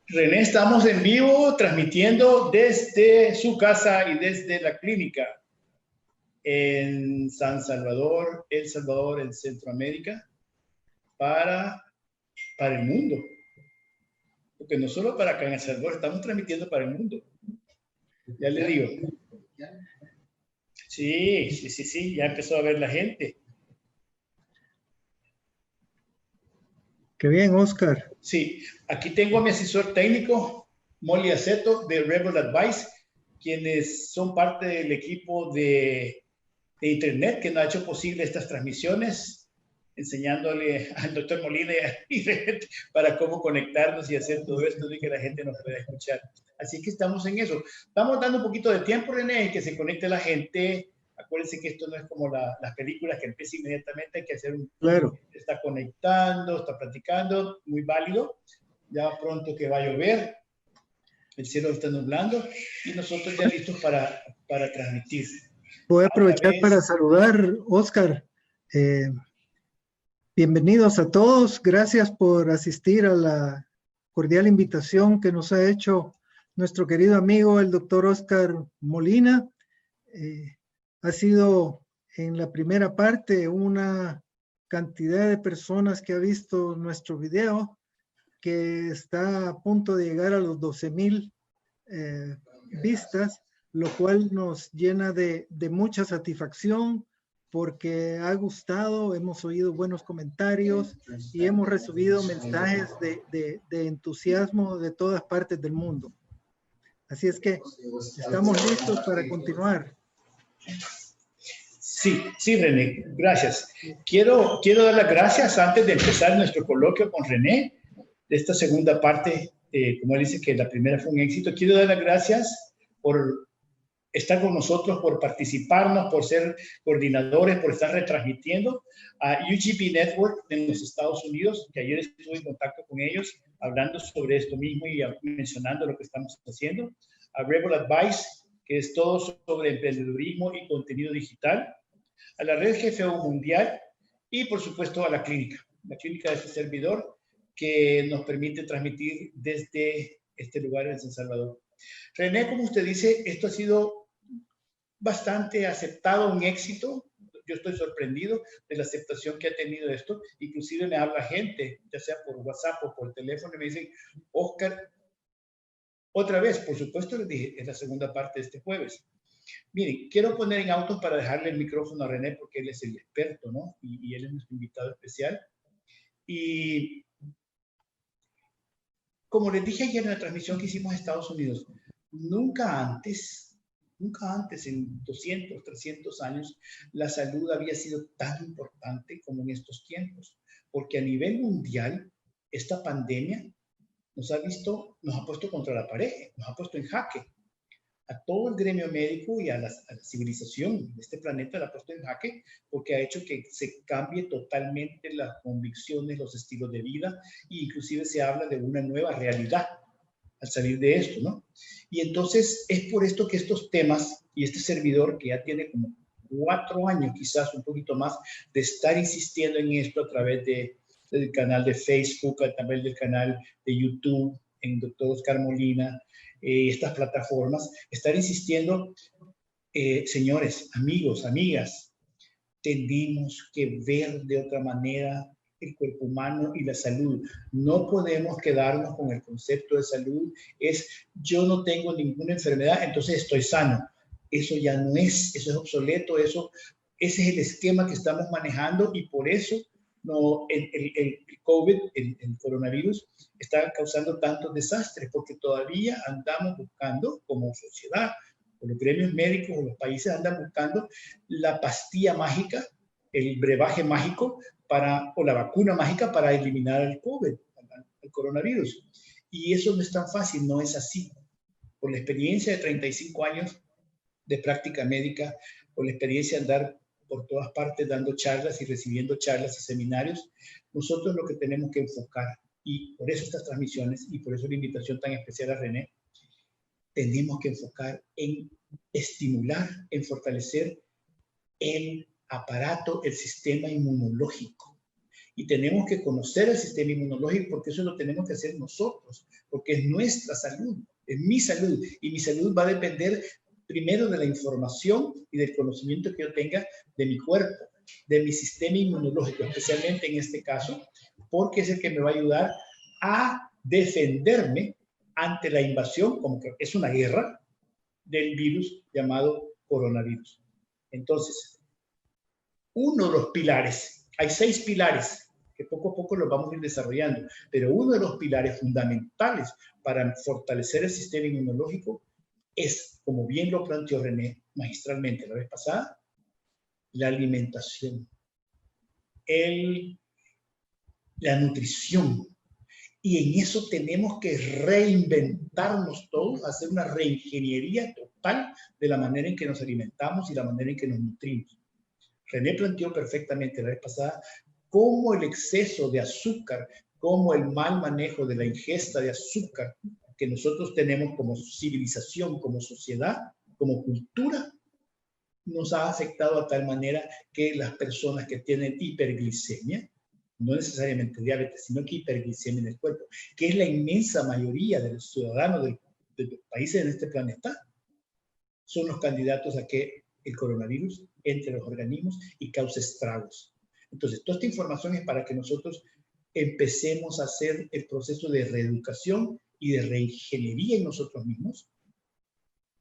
René, estamos en vivo transmitiendo desde su casa y desde la clínica en San Salvador, El Salvador, en Centroamérica, para el mundo. Porque no solo para acá en El Salvador, estamos transmitiendo para el mundo. Ya le digo. Sí, ya empezó a ver la gente. Qué bien, Oscar. Sí, aquí tengo a mi asesor técnico, Molly Aceto, de Rebel Advice, quienes son parte del equipo de Internet que nos ha hecho posible estas transmisiones, enseñándole al doctor Molina y para cómo conectarnos y hacer todo esto de que la gente nos pueda escuchar. Así que estamos en eso. Vamos dando un poquito de tiempo, René, que se conecte la gente. Acuérdense que esto no es como las películas que empieza inmediatamente, hay que hacer un... Claro. Está conectando, está platicando, muy válido. Ya pronto que va a llover, el cielo está nublando y nosotros ya listos para transmitir. Voy a aprovechar para saludar, Oscar. Bienvenidos a todos. Gracias por asistir a la cordial invitación que nos ha hecho nuestro querido amigo, el doctor Oscar Molina. Ha sido en la primera parte una cantidad de personas que ha visto nuestro video, que está a punto de llegar a los 12,000 vistas, lo cual nos llena de mucha satisfacción porque ha gustado, hemos oído buenos comentarios y hemos recibido mensajes de entusiasmo de todas partes del mundo. Así es que estamos listos para continuar. Sí, René, gracias. Quiero dar las gracias antes de empezar nuestro coloquio con René, de esta segunda parte, como él dice que la primera fue un éxito. Quiero dar las gracias por estar con nosotros, por participarnos, por ser coordinadores, por estar retransmitiendo a UGP Network de los Estados Unidos, que ayer estuve en contacto con ellos hablando sobre esto mismo y mencionando lo que estamos haciendo, a Rebel Advice, que es todo sobre emprendedurismo y contenido digital, a la Red GFO Mundial y, por supuesto, a la clínica de este servidor, que nos permite transmitir desde este lugar en San Salvador. René, como usted dice, esto ha sido bastante aceptado, un éxito. Yo estoy sorprendido de la aceptación que ha tenido esto. Inclusive me habla gente, ya sea por WhatsApp o por teléfono, y me dicen, Oscar, otra vez, por supuesto, les dije, es la segunda parte de este jueves. Miren, quiero poner en auto para dejarle el micrófono a René porque él es el experto, ¿no? Y él es nuestro invitado especial. Y como les dije ayer en la transmisión que hicimos en Estados Unidos, nunca antes, en 200, 300 años, la salud había sido tan importante como en estos tiempos. Porque a nivel mundial, esta pandemia nos ha puesto contra la pared, nos ha puesto en jaque. A todo el gremio médico y a la civilización de este planeta la ha puesto en jaque porque ha hecho que se cambie totalmente las convicciones, los estilos de vida e inclusive se habla de una nueva realidad al salir de esto, ¿no? Y entonces es por esto que estos temas y este servidor que ya tiene como 4 años, quizás un poquito más, de estar insistiendo en esto a través del canal de Facebook, a través del canal de YouTube, en Dr. Oscar Molina, estas plataformas, estar insistiendo, señores, amigos, amigas, tenemos que ver de otra manera el cuerpo humano y la salud. No podemos quedarnos con el concepto de salud, es yo no tengo ninguna enfermedad, entonces estoy sano. Eso ya no es, eso es obsoleto, ese es el esquema que estamos manejando y por eso no, el COVID, el coronavirus, está causando tantos desastres, porque todavía andamos buscando, como sociedad, o los gremios médicos o los países andan buscando la pastilla mágica, el brebaje mágico o la vacuna mágica para eliminar el COVID, el coronavirus. Y eso no es tan fácil, no es así. Por la experiencia de 35 años de práctica médica, por la experiencia de andar por todas partes dando charlas y recibiendo charlas y seminarios, nosotros lo que tenemos que enfocar, y por eso estas transmisiones, y por eso la invitación tan especial a René, tenemos que enfocar en estimular, en fortalecer el aparato, el sistema inmunológico. Y tenemos que conocer el sistema inmunológico porque eso lo tenemos que hacer nosotros, porque es nuestra salud, es mi salud. Y mi salud va a depender primero de la información y del conocimiento que yo tenga de mi cuerpo, de mi sistema inmunológico, especialmente en este caso, porque es el que me va a ayudar a defenderme ante la invasión, como que es una guerra, del virus llamado coronavirus. Entonces, uno de los pilares, hay 6 pilares que poco a poco los vamos a ir desarrollando, pero uno de los pilares fundamentales para fortalecer el sistema inmunológico es, como bien lo planteó René magistralmente la vez pasada, la alimentación, la nutrición. Y en eso tenemos que reinventarnos todos, hacer una reingeniería total de la manera en que nos alimentamos y la manera en que nos nutrimos. René planteó perfectamente la vez pasada cómo el exceso de azúcar, cómo el mal manejo de la ingesta de azúcar que nosotros tenemos como civilización, como sociedad, como cultura, nos ha afectado a tal manera que las personas que tienen hiperglicemia, no necesariamente diabetes, sino que hiperglicemia en el cuerpo, que es la inmensa mayoría de los ciudadanos de los países en este planeta, son los candidatos a que el coronavirus entre los organismos y cause estragos. Entonces, toda esta información es para que nosotros empecemos a hacer el proceso de reeducación y de reingeniería en nosotros mismos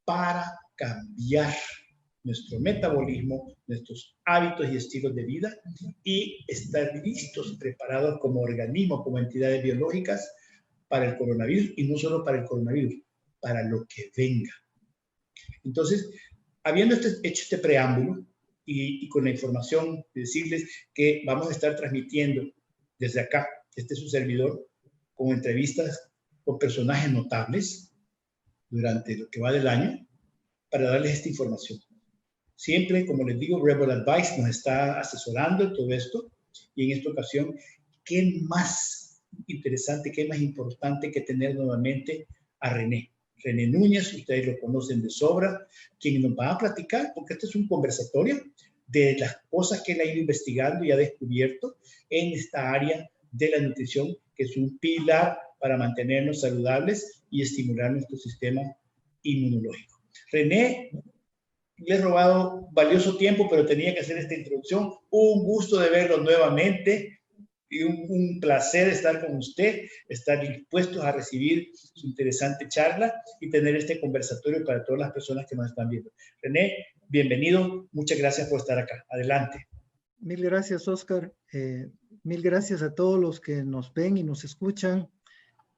para cambiar nuestro metabolismo, nuestros hábitos y estilos de vida y estar listos, preparados como organismos, como entidades biológicas para el coronavirus y no solo para el coronavirus, para lo que venga. Entonces, habiendo hecho este preámbulo y con la información de decirles que vamos a estar transmitiendo desde acá, este es su servidor, con entrevistas con personajes notables durante lo que va del año para darles esta información. Siempre, como les digo, Rebel Advice nos está asesorando en todo esto y en esta ocasión, ¿qué más interesante, qué más importante que tener nuevamente a René? René Núñez, ustedes lo conocen de sobra, quien nos va a platicar, porque este es un conversatorio de las cosas que él ha ido investigando y ha descubierto en esta área de la nutrición, que es un pilar para mantenernos saludables y estimular nuestro sistema inmunológico. René, le he robado valioso tiempo, pero tenía que hacer esta introducción. Un gusto de verlo nuevamente y un placer estar con usted, estar dispuestos a recibir su interesante charla y tener este conversatorio para todas las personas que nos están viendo. René, bienvenido. Muchas gracias por estar acá. Adelante. Mil gracias, Oscar. Mil gracias a todos los que nos ven y nos escuchan.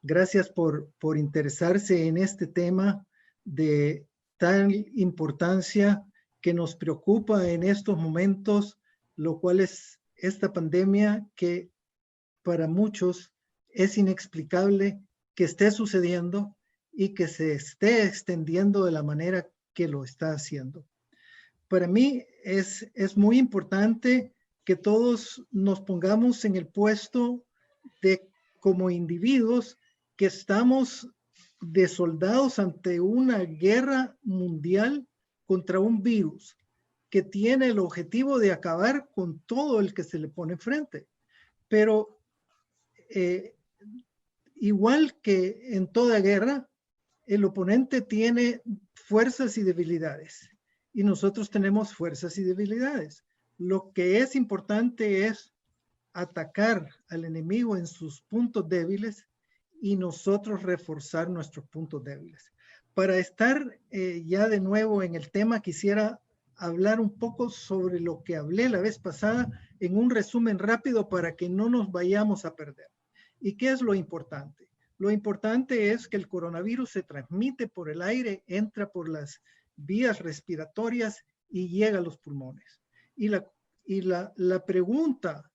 Gracias por interesarse en este tema de tal importancia que nos preocupa en estos momentos, lo cual es esta pandemia que para muchos es inexplicable que esté sucediendo y que se esté extendiendo de la manera que lo está haciendo. Para mí es muy importante que todos nos pongamos en el puesto de como individuos que estamos de soldados ante una guerra mundial contra un virus que tiene el objetivo de acabar con todo el que se le pone enfrente. Pero igual que en toda guerra, el oponente tiene fuerzas y debilidades y nosotros tenemos fuerzas y debilidades. Lo que es importante es atacar al enemigo en sus puntos débiles y nosotros reforzar nuestros puntos débiles. Para estar ya de nuevo en el tema, quisiera hablar un poco sobre lo que hablé la vez pasada en un resumen rápido para que no nos vayamos a perder. ¿Y qué es lo importante? Lo importante es que el coronavirus se transmite por el aire, entra por las vías respiratorias y llega a los pulmones. Y la pregunta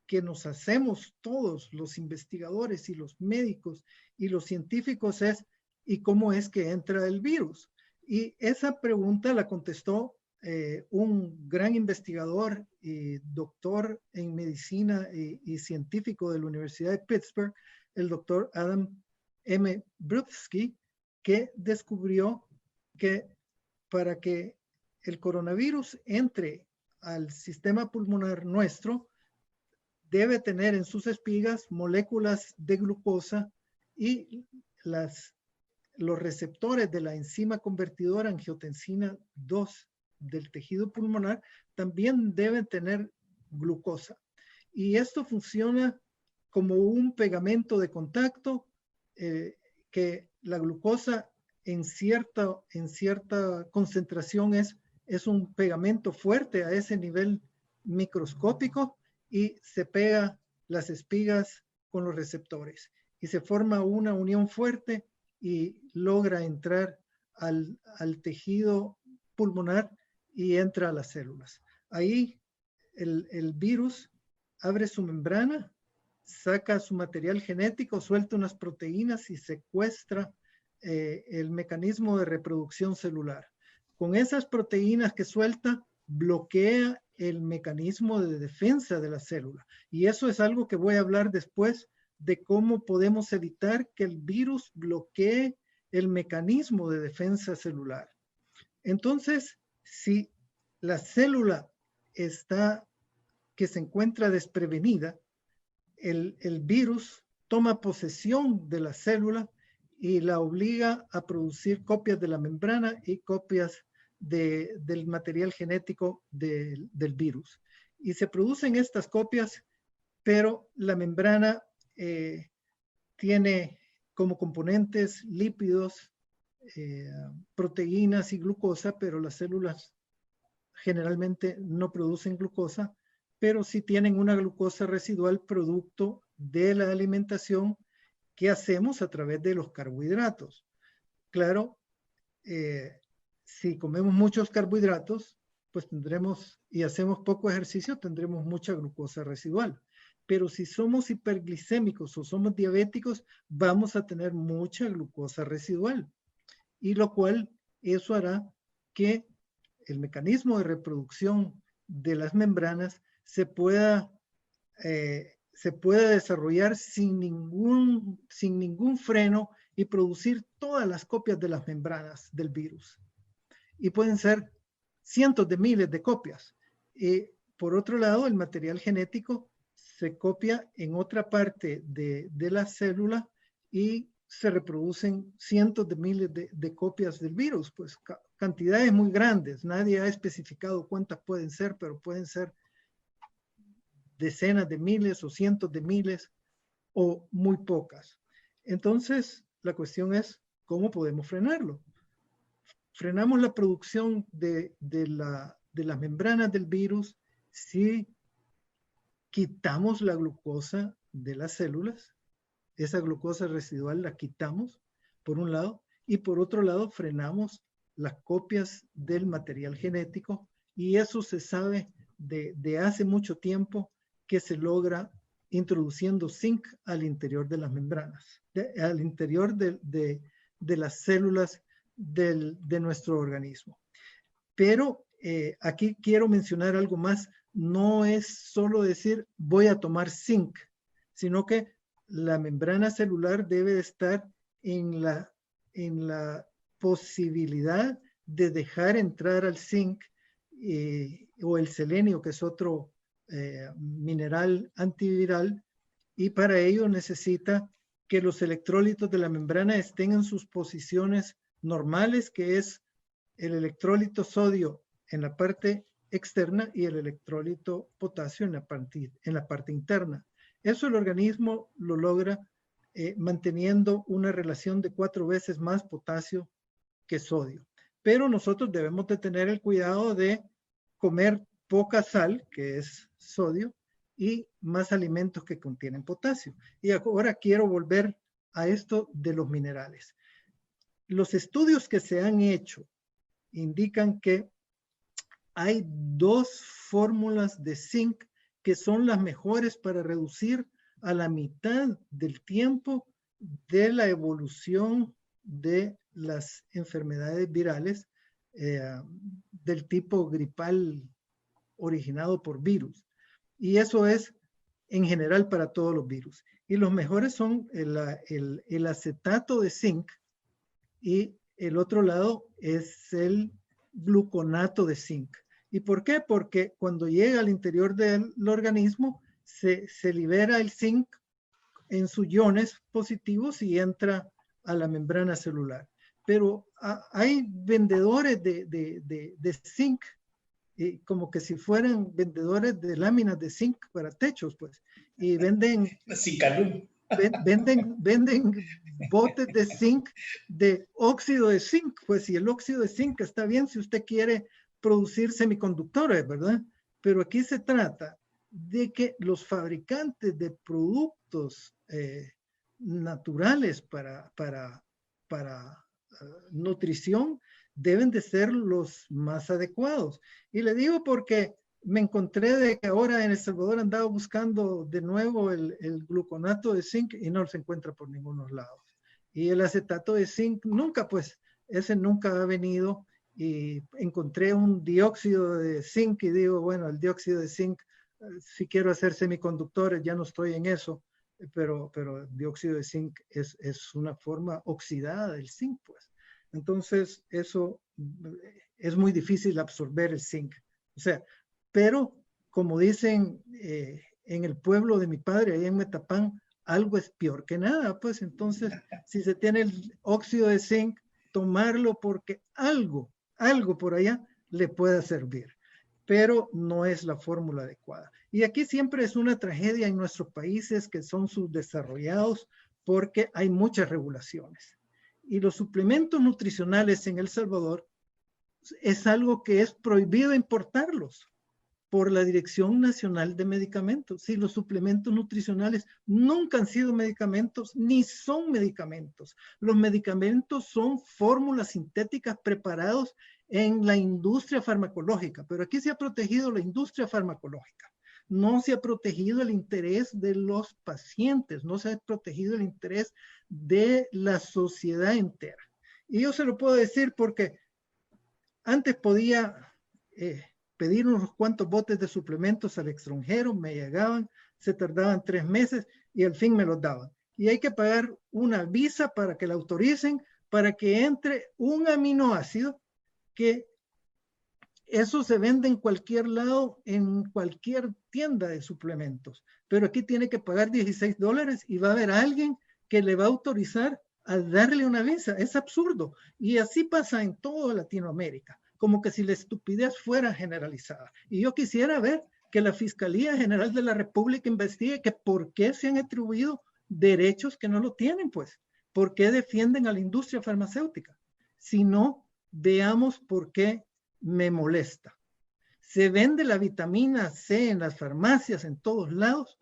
que nos hacemos todos los investigadores y los médicos y los científicos es, ¿y cómo es que entra el virus? Y esa pregunta la contestó un gran investigador y doctor en medicina y científico de la Universidad de Pittsburgh, el doctor Adam M. Brodsky, que descubrió que para que el coronavirus entre al sistema pulmonar nuestro, debe tener en sus espigas moléculas de glucosa y los receptores de la enzima convertidora angiotensina 2 del tejido pulmonar también deben tener glucosa. Y esto funciona como un pegamento de contacto que la glucosa en cierta concentración es un pegamento fuerte a ese nivel microscópico y se pega las espigas con los receptores y se forma una unión fuerte y logra entrar al tejido pulmonar y entra a las células. Ahí el virus abre su membrana, saca su material genético, suelta unas proteínas y secuestra el mecanismo de reproducción celular. Con esas proteínas que suelta, bloquea el mecanismo de defensa de la célula. Y eso es algo que voy a hablar después de cómo podemos evitar que el virus bloquee el mecanismo de defensa celular. Entonces, si la célula que se encuentra desprevenida, el virus toma posesión de la célula y la obliga a producir copias de la membrana y copias del material genético del virus. Y se producen estas copias, pero la membrana tiene como componentes lípidos, proteínas y glucosa, pero las células generalmente no producen glucosa, pero sí tienen una glucosa residual producto de la alimentación que hacemos a través de los carbohidratos. Claro, si comemos muchos carbohidratos, pues tendremos, y hacemos poco ejercicio, tendremos mucha glucosa residual. Pero si somos hiperglicémicos o somos diabéticos, vamos a tener mucha glucosa residual. Y lo cual, eso hará que el mecanismo de reproducción de las membranas se pueda desarrollar sin ningún freno y producir todas las copias de las membranas del virus. Y pueden ser cientos de miles de copias. Por otro lado, el material genético se copia en otra parte de la célula y se reproducen cientos de miles de copias del virus, pues cantidades muy grandes. Nadie ha especificado cuántas pueden ser, pero pueden ser decenas de miles o cientos de miles o muy pocas. Entonces, la cuestión es, ¿cómo podemos frenarlo? Frenamos la producción de las membranas del virus si quitamos la glucosa de las células. Esa glucosa residual la quitamos, por un lado, y por otro lado frenamos las copias del material genético, y eso se sabe de hace mucho tiempo que se logra introduciendo zinc al interior de las membranas, al interior de las células de nuestro organismo. Pero aquí quiero mencionar algo más. No es solo decir voy a tomar zinc, sino que la membrana celular debe estar en la posibilidad de dejar entrar al zinc o el selenio, que es otro mineral antiviral, y para ello necesita que los electrolitos de la membrana estén en sus posiciones normales, que es el electrolito sodio en la parte externa y el electrolito potasio en la parte interna. Eso el organismo lo logra manteniendo una relación de 4 veces más potasio que sodio. Pero nosotros debemos de tener el cuidado de comer poca sal, que es sodio, y más alimentos que contienen potasio. Y ahora quiero volver a esto de los minerales. Los estudios que se han hecho indican que hay 2 fórmulas de zinc que son las mejores para reducir a la mitad del tiempo de la evolución de las enfermedades virales del tipo gripal originado por virus. Y eso es en general para todos los virus. Y los mejores son el acetato de zinc, y el otro lado es el gluconato de zinc. ¿Y por qué? Porque cuando llega al interior del organismo se libera el zinc en sus iones positivos y entra a la membrana celular. Pero hay vendedores de zinc, como que si fueran vendedores de láminas de zinc para techos, pues, y venden botes de zinc, de óxido de zinc, pues, y el óxido de zinc está bien si usted quiere producir semiconductores, ¿verdad? Pero aquí se trata de que los fabricantes de productos naturales para nutrición deben de ser los más adecuados. Y le digo porque me encontré de que ahora en El Salvador andaba buscando de nuevo el gluconato de zinc y no se encuentra por ningunos lados. Y el acetato de zinc nunca, pues, ese nunca ha venido. Y encontré un dióxido de zinc y digo, bueno, el dióxido de zinc, si quiero hacer semiconductores, ya no estoy en eso, pero el dióxido de zinc es una forma oxidada del zinc, pues. Entonces, eso es muy difícil absorber el zinc. O sea, pero como dicen en el pueblo de mi padre, ahí en Metapán, algo es peor que nada, pues entonces, si se tiene el óxido de zinc, tomarlo porque algo por allá le pueda servir, pero no es la fórmula adecuada. Y aquí siempre es una tragedia en nuestros países que son subdesarrollados porque hay muchas regulaciones. Y los suplementos nutricionales en El Salvador es algo que es prohibido importarlos por la Dirección Nacional de Medicamentos. Y los suplementos nutricionales nunca han sido medicamentos ni son medicamentos. Los medicamentos son fórmulas sintéticas preparados en la industria farmacológica, pero aquí se ha protegido la industria farmacológica. No se ha protegido el interés de los pacientes, no se ha protegido el interés de la sociedad entera. Y yo se lo puedo decir porque antes podía pedir unos cuantos botes de suplementos al extranjero, me llegaban, se tardaban 3 meses y al fin me los daban. Y hay que pagar una visa para que la autoricen, para que entre un aminoácido que eso se vende en cualquier lado, en cualquier tienda de suplementos. Pero aquí tiene que pagar $16 y va a haber alguien que le va a autorizar a darle una visa. Es absurdo. Y así pasa en toda Latinoamérica, como que si la estupidez fuera generalizada. Y yo quisiera ver que la Fiscalía General de la República investigue que por qué se han atribuido derechos que no lo tienen, pues. ¿Por qué defienden a la industria farmacéutica? Si no, veamos por qué me molesta. Se vende la vitamina C en las farmacias, en todos lados,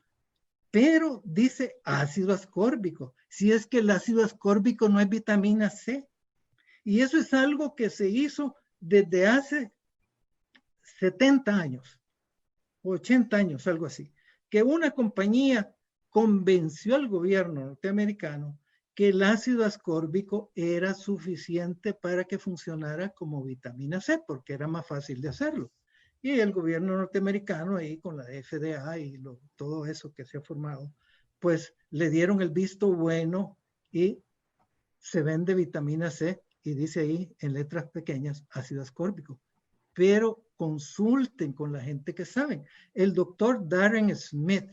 pero dice ácido ascórbico. Si es que el ácido ascórbico no es vitamina C. Y eso es algo que se hizo desde hace 70 años, 80 años, algo así. Que una compañía convenció al gobierno norteamericano que el ácido ascórbico era suficiente para que funcionara como vitamina C, porque era más fácil de hacerlo. Y el gobierno norteamericano ahí con la FDA y todo eso que se ha formado, pues le dieron el visto bueno y se vende vitamina C y dice ahí en letras pequeñas ácido ascórbico. Pero consulten con la gente que sabe. El doctor Darren Smith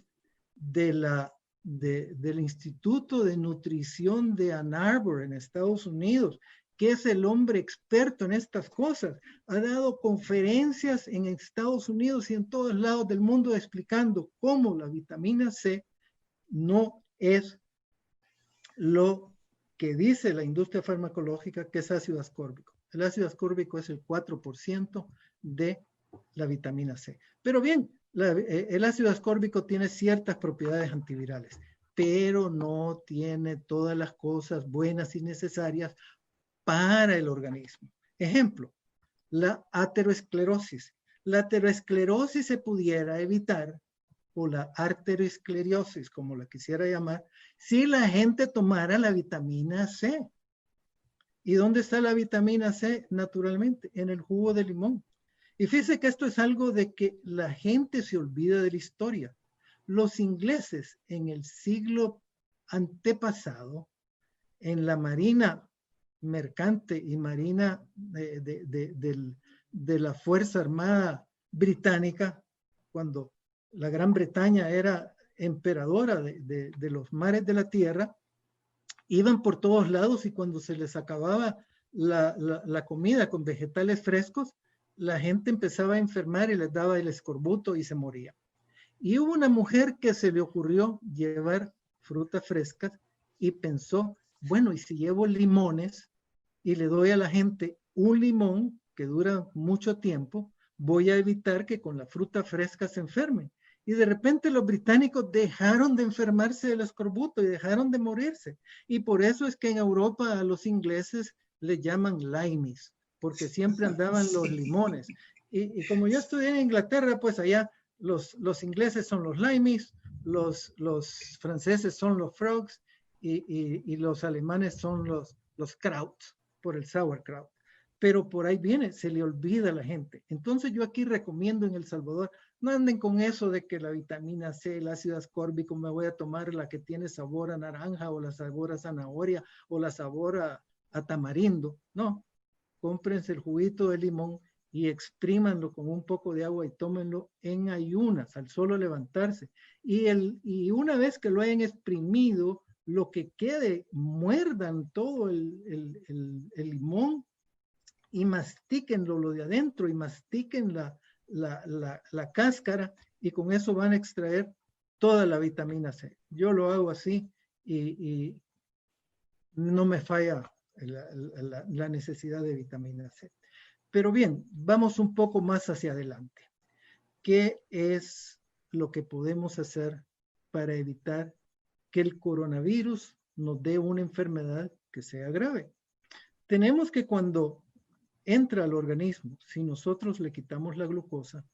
del Instituto de Nutrición de Ann Arbor en Estados Unidos, que es el hombre experto en estas cosas, ha dado conferencias en Estados Unidos y en todos lados del mundo explicando cómo la vitamina C no es lo que dice la industria farmacológica que es ácido ascórbico. El ácido ascórbico es el 4% de la vitamina C. Pero bien, el ácido ascórbico tiene ciertas propiedades antivirales, pero no tiene todas las cosas buenas y necesarias para el organismo. Ejemplo, la aterosclerosis. La aterosclerosis se pudiera evitar, o la arteriosclerosis, como la quisiera llamar, si la gente tomara la vitamina C. ¿Y dónde está la vitamina C? Naturalmente, en el jugo de limón. Y fíjese que esto es algo de que la gente se olvida de la historia. Los ingleses en el siglo antepasado, en la marina mercante y marina de la Fuerza Armada Británica, cuando la Gran Bretaña era emperadora de los mares de la tierra, iban por todos lados y cuando se les acababa la comida con vegetales frescos, la gente empezaba a enfermar y les daba el escorbuto y se moría. Y hubo una mujer que se le ocurrió llevar frutas frescas y pensó, bueno, ¿y si llevo limones y le doy a la gente un limón que dura mucho tiempo, voy a evitar que con la fruta fresca se enfermen? Y de repente los británicos dejaron de enfermarse del escorbuto y dejaron de morirse. Y por eso es que en Europa a los ingleses le llaman limeys, porque siempre andaban los limones. Y como yo estudié en Inglaterra, pues allá los ingleses son los limeys, los franceses son los frogs y los alemanes son los krauts, por el sauerkraut. Pero por ahí viene, se le olvida a la gente. Entonces yo aquí recomiendo en El Salvador, no anden con eso de que la vitamina C, el ácido ascórbico, me voy a tomar la que tiene sabor a naranja o la sabor a zanahoria o la sabor a tamarindo. No, cómprense el juguito de limón y exprímanlo con un poco de agua y tómenlo en ayunas, al solo levantarse. Y una vez que lo hayan exprimido, lo que quede, muerdan todo el limón y mastíquenlo lo de adentro y mastiquen la cáscara y con eso van a extraer toda la vitamina C. Yo lo hago así y no me falla la necesidad de vitamina C. Pero bien, vamos un poco más hacia adelante. ¿Qué es lo que podemos hacer para evitar que el coronavirus nos dé una enfermedad que sea grave? Tenemos que cuando entra al organismo, si nosotros le quitamos la glucosa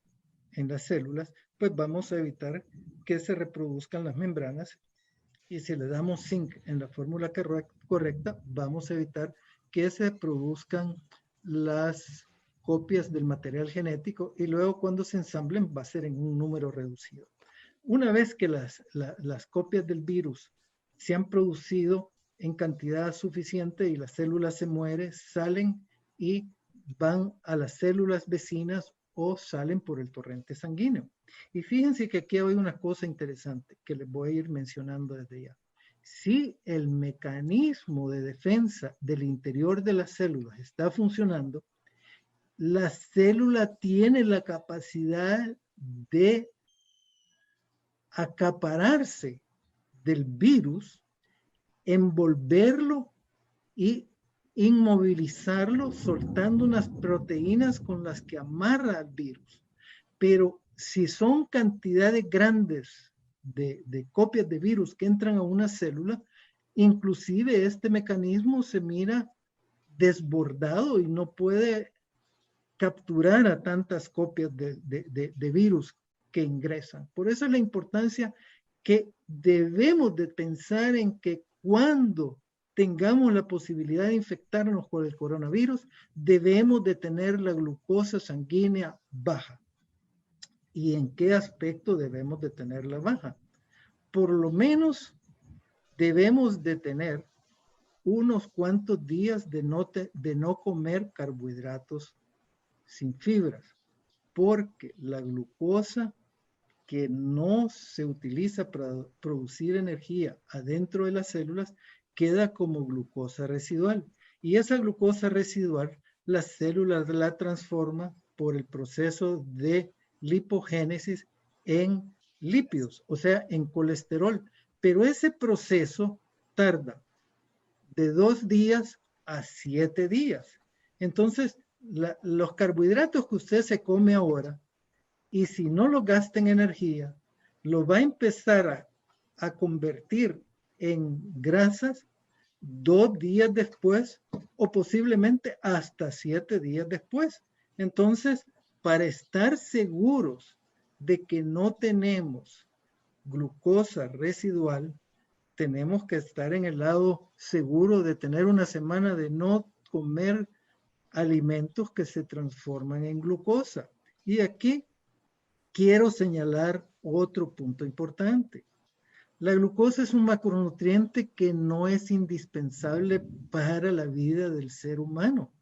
en las células, pues vamos a evitar que se reproduzcan las membranas y si le damos zinc en la fórmula correcta, vamos a evitar que se produzcan las copias del material genético y luego cuando se ensamblen va a ser en un número reducido. Una vez que las copias del virus se han producido en cantidad suficiente y la célula se muere, salen y van a las células vecinas o salen por el torrente sanguíneo. Y fíjense que aquí hay una cosa interesante que les voy a ir mencionando desde ya. Si el mecanismo de defensa del interior de las células está funcionando, la célula tiene la capacidad de acapararse del virus, envolverlo y inmovilizarlo soltando unas proteínas con las que amarra al virus. Pero si son cantidades grandes de copias de virus que entran a una célula, inclusive este mecanismo se mira desbordado y no puede capturar a tantas copias de virus que ingresan. Por eso es la importancia que debemos de pensar en que cuando tengamos la posibilidad de infectarnos por el coronavirus, debemos de tener la glucosa sanguínea baja. ¿Y en qué aspecto debemos de tenerla baja? Por lo menos debemos de tener unos cuantos días de no comer carbohidratos sin fibras, porque la glucosa que no se utiliza para producir energía adentro de las células queda como glucosa residual. Y esa glucosa residual, las células la transforman por el proceso de lipogénesis en lípidos, o sea, en colesterol. Pero ese proceso tarda de 2 días a 7 días. Entonces, los carbohidratos que usted se come ahora, y si no lo gasta en energía, lo va a empezar a convertir en grasas 2 días después o posiblemente hasta 7 días después. Entonces, para estar seguros de que no tenemos glucosa residual, tenemos que estar en el lado seguro de tener una semana de no comer alimentos que se transforman en glucosa. Y aquí quiero señalar otro punto importante. La glucosa es un macronutriente que no es indispensable para la vida del ser humano.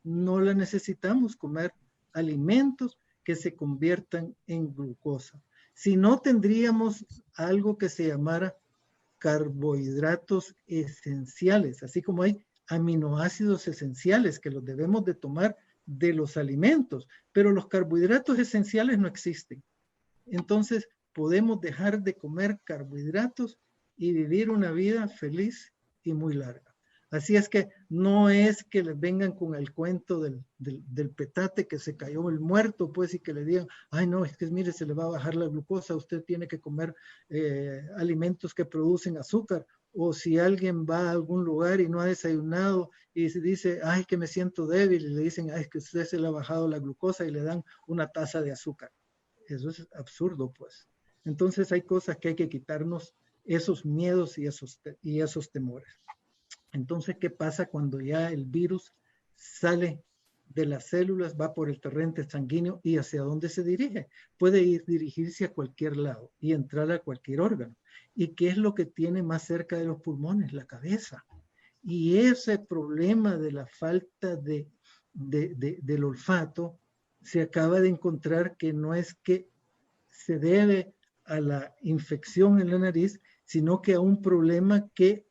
No la necesitamos comer alimentos que se conviertan en glucosa. Si no, tendríamos algo que se llamara carbohidratos esenciales, así como hay aminoácidos esenciales que los debemos de tomar de los alimentos, pero los carbohidratos esenciales no existen. Entonces, podemos dejar de comer carbohidratos y vivir una vida feliz y muy larga. Así es que no es que les vengan con el cuento del petate que se cayó el muerto, pues, y que le digan, ay no, es que mire, se le va a bajar la glucosa, usted tiene que comer alimentos que producen azúcar. O si alguien va a algún lugar y no ha desayunado y se dice, ay, que me siento débil, y le dicen, ay, es que usted se le ha bajado la glucosa y le dan una taza de azúcar. Eso es absurdo, pues. Entonces hay cosas que hay que quitarnos, esos miedos y esos temores. Entonces, ¿qué pasa cuando ya el virus sale de las células, va por el torrente sanguíneo y hacia dónde se dirige? Puede dirigirse a cualquier lado y entrar a cualquier órgano. ¿Y qué es lo que tiene más cerca de los pulmones? La cabeza. Y ese problema de la falta del olfato se acaba de encontrar que no es que se debe a la infección en la nariz, sino que a un problema que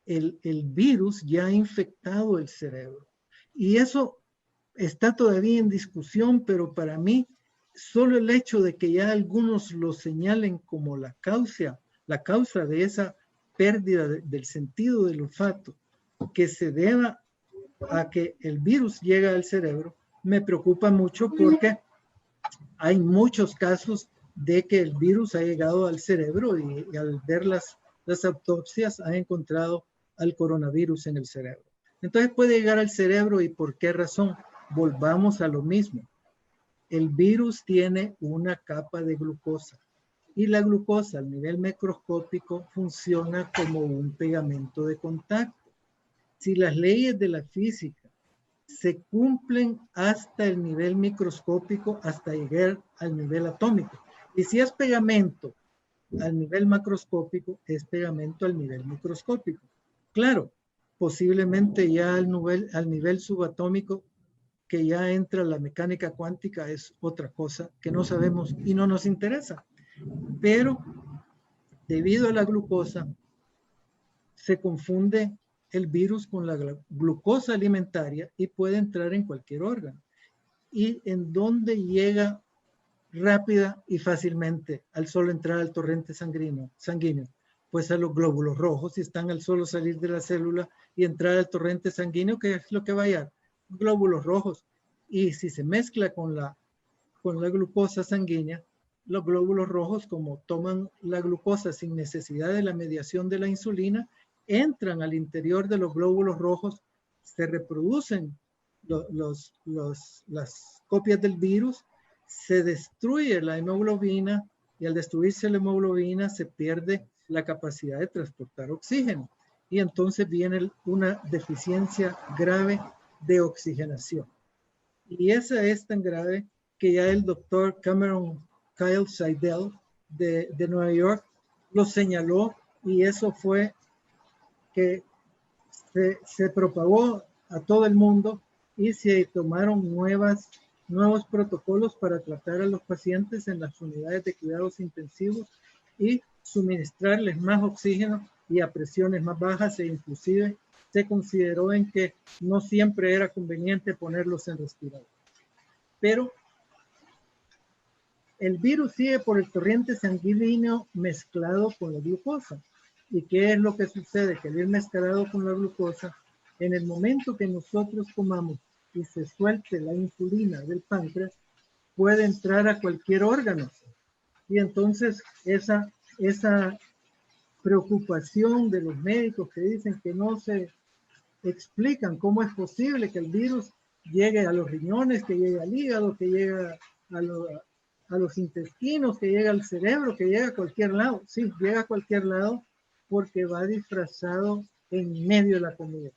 el virus ya ha infectado el cerebro. Y eso está todavía en discusión, pero para mí, solo el hecho de que ya algunos lo señalen como la causa de esa pérdida del sentido del olfato, que se deba a que el virus llega al cerebro, me preocupa mucho porque hay muchos casos de que el virus ha llegado al cerebro y al ver las autopsias han encontrado al coronavirus en el cerebro. Entonces puede llegar al cerebro, ¿y por qué razón? Volvamos a lo mismo. El virus tiene una capa de glucosa y la glucosa al nivel microscópico funciona como un pegamento de contacto. Si las leyes de la física se cumplen hasta el nivel microscópico, hasta llegar al nivel atómico. Y si es pegamento al nivel macroscópico, es pegamento al nivel microscópico. Claro, posiblemente ya al nivel subatómico, que ya entra la mecánica cuántica, es otra cosa que no sabemos y no nos interesa. Pero debido a la glucosa, se confunde el virus con la glucosa alimentaria y puede entrar en cualquier órgano. ¿Y en dónde llega rápida y fácilmente al solo entrar al torrente sanguíneo? Pues a los glóbulos rojos, si están al solo salir de la célula y entrar al torrente sanguíneo, ¿qué es lo que va a hallar? Glóbulos rojos. Y si se mezcla con la glucosa sanguínea, los glóbulos rojos, como toman la glucosa sin necesidad de la mediación de la insulina, entran al interior de los glóbulos rojos, se reproducen las copias del virus, se destruye la hemoglobina y al destruirse la hemoglobina se pierde la capacidad de transportar oxígeno y entonces viene una deficiencia grave de oxigenación. Y esa es tan grave que ya el doctor Cameron Kyle Seidel de Nueva York lo señaló, y eso fue que se propagó a todo el mundo y se tomaron nuevos protocolos para tratar a los pacientes en las unidades de cuidados intensivos y suministrarles más oxígeno y a presiones más bajas, e inclusive se consideró en que no siempre era conveniente ponerlos en respirador. Pero el virus sigue por el torrente sanguíneo mezclado con la glucosa. ¿Y qué es lo que sucede? Que al ir mezclado con la glucosa, en el momento que nosotros comamos y se suelte la insulina del páncreas, puede entrar a cualquier órgano. Y entonces esa preocupación de los médicos que dicen que no se explican cómo es posible que el virus llegue a los riñones, que llegue al hígado, que llegue a los intestinos, que llegue al cerebro, que llegue a cualquier lado. Sí, llega a cualquier lado porque va disfrazado en medio de la comida.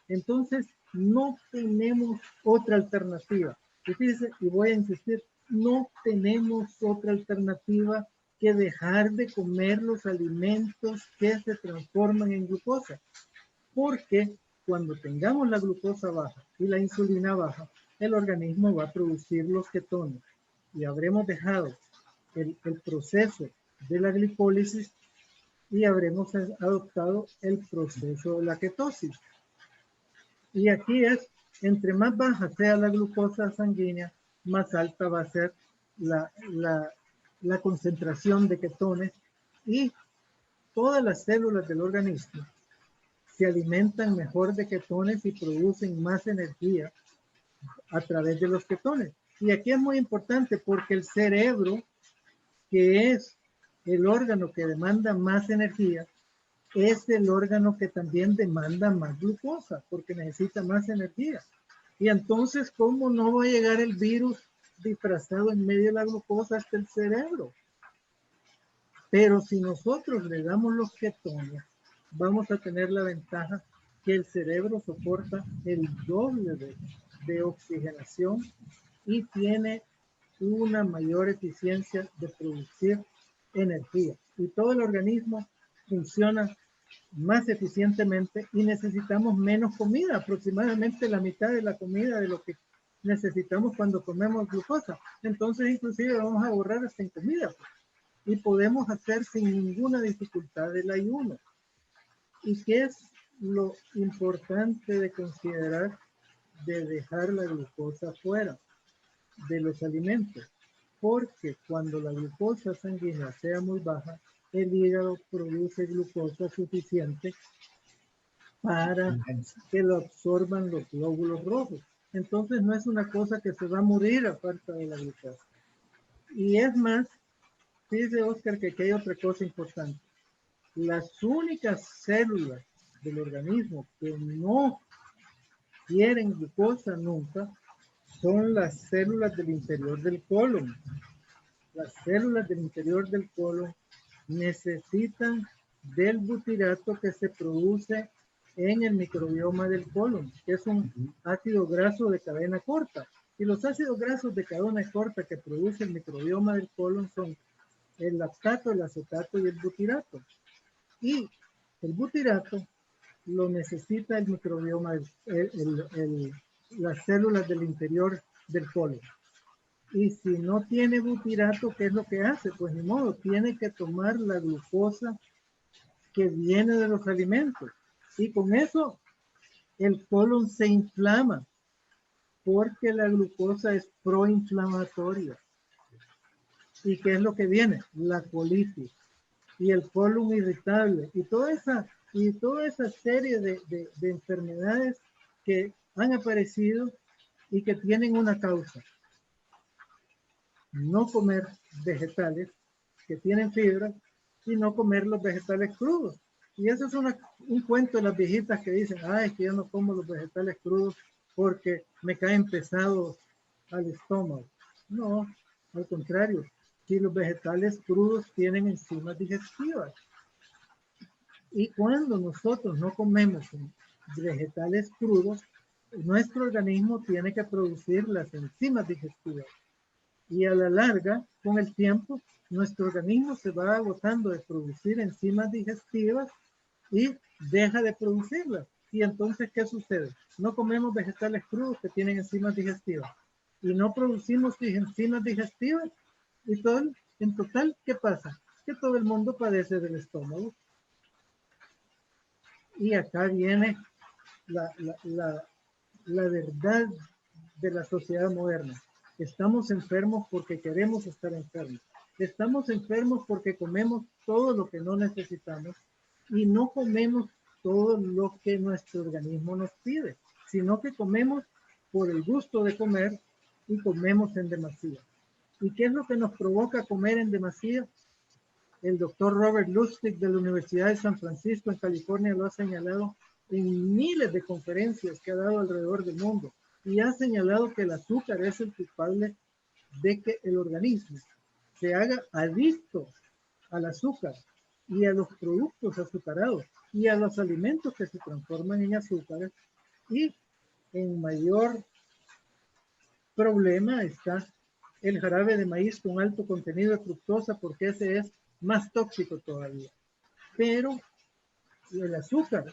Entonces, no tenemos otra alternativa. Y fíjense, y voy a insistir, no tenemos otra alternativa que dejar de comer los alimentos que se transforman en glucosa. Porque cuando tengamos la glucosa baja y la insulina baja, el organismo va a producir los ketones y habremos dejado el proceso de la glicólisis y habremos adoptado el proceso de la ketosis. Y aquí es, entre más baja sea la glucosa sanguínea, más alta va a ser la concentración de ketones, y todas las células del organismo se alimentan mejor de ketones y producen más energía a través de los ketones. Y aquí es muy importante porque el cerebro, que es el órgano que demanda más energía, es el órgano que también demanda más glucosa porque necesita más energía. Y entonces, ¿cómo no va a llegar el virus disfrazado en medio de la glucosa hasta el cerebro? Pero si nosotros le damos los ketones, vamos a tener la ventaja que el cerebro soporta el doble de oxigenación y tiene una mayor eficiencia de producir energía. Y todo el organismo funciona más eficientemente y necesitamos menos comida, aproximadamente la mitad de la comida de lo que necesitamos cuando comemos glucosa. Entonces, inclusive vamos a ahorrar hasta en comida, pues, y podemos hacer sin ninguna dificultad el ayuno. ¿Y qué es lo importante de considerar de dejar la glucosa fuera de los alimentos? Porque cuando la glucosa sanguínea sea muy baja, el hígado produce glucosa suficiente para que lo absorban los glóbulos rojos. Entonces no es una cosa que se va a morir a falta de la glucosa. Y es más, dice Oscar que aquí hay otra cosa importante. Las únicas células del organismo que no quieren glucosa nunca son las células del interior del colon. Las células del interior del colon necesitan del butirato que se produce en el microbioma del colon, que es un ácido graso de cadena corta. Y los ácidos grasos de cadena corta que produce el microbioma del colon son el lactato, el acetato y el butirato. Y el butirato lo necesita el microbioma, las células del interior del colon. Y si no tiene butirato, ¿qué es lo que hace? Pues ni modo, tiene que tomar la glucosa que viene de los alimentos. Y con eso el colon se inflama, porque la glucosa es proinflamatoria. ¿Y qué es lo que viene? La colitis y el colon irritable y toda esa serie de enfermedades que han aparecido y que tienen una causa. No comer vegetales que tienen fibra y no comer los vegetales crudos. Y eso es un cuento de las viejitas que dicen, es que yo no como los vegetales crudos porque me caen pesados al estómago. No, al contrario, si los vegetales crudos tienen enzimas digestivas. Y cuando nosotros no comemos vegetales crudos, nuestro organismo tiene que producir las enzimas digestivas. Y a la larga, con el tiempo, nuestro organismo se va agotando de producir enzimas digestivas y deja de producirlas. Y entonces, ¿qué sucede? No comemos vegetales crudos que tienen enzimas digestivas y no producimos enzimas digestivas. Y en total, ¿qué pasa? Que todo el mundo padece del estómago. Y acá viene la verdad de la sociedad moderna. Estamos enfermos porque queremos estar enfermos. Estamos enfermos porque comemos todo lo que no necesitamos y no comemos todo lo que nuestro organismo nos pide, sino que comemos por el gusto de comer y comemos en demasía. ¿Y qué es lo que nos provoca comer en demasía? El doctor Robert Lustig de la Universidad de San Francisco en California lo ha señalado en miles de conferencias que ha dado alrededor del mundo y ha señalado que el azúcar es el culpable de que el organismo se haga adicto al azúcar y a los productos azucarados y a los alimentos que se transforman en azúcares. Y en mayor problema está el jarabe de maíz con alto contenido de fructosa, porque ese es más tóxico todavía. Pero el azúcar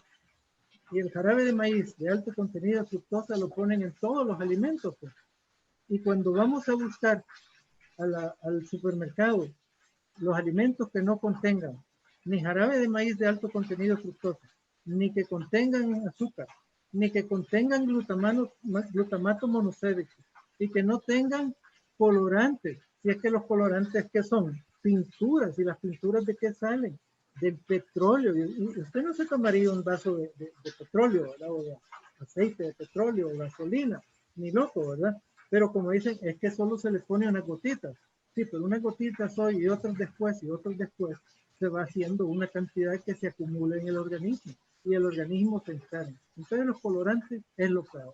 y el jarabe de maíz de alto contenido de fructosa lo ponen en todos los alimentos, pues. Y cuando vamos a buscar al supermercado los alimentos que no contengan ni jarabe de maíz de alto contenido fructosa, ni que contengan azúcar, ni que contengan glutamato monosódico, y que no tengan colorantes. Si es que los colorantes, ¿qué son? Pinturas. ¿Y las pinturas de qué salen? Del petróleo. Y usted no se tomaría un vaso de petróleo, ¿verdad? O de aceite de petróleo o gasolina, ni loco, ¿verdad? Pero como dicen, es que solo se le pone unas gotitas. Sí, pero unas gotitas hoy y otras después se va haciendo una cantidad que se acumula en el organismo y el organismo se enferma. Entonces los colorantes es lo peor.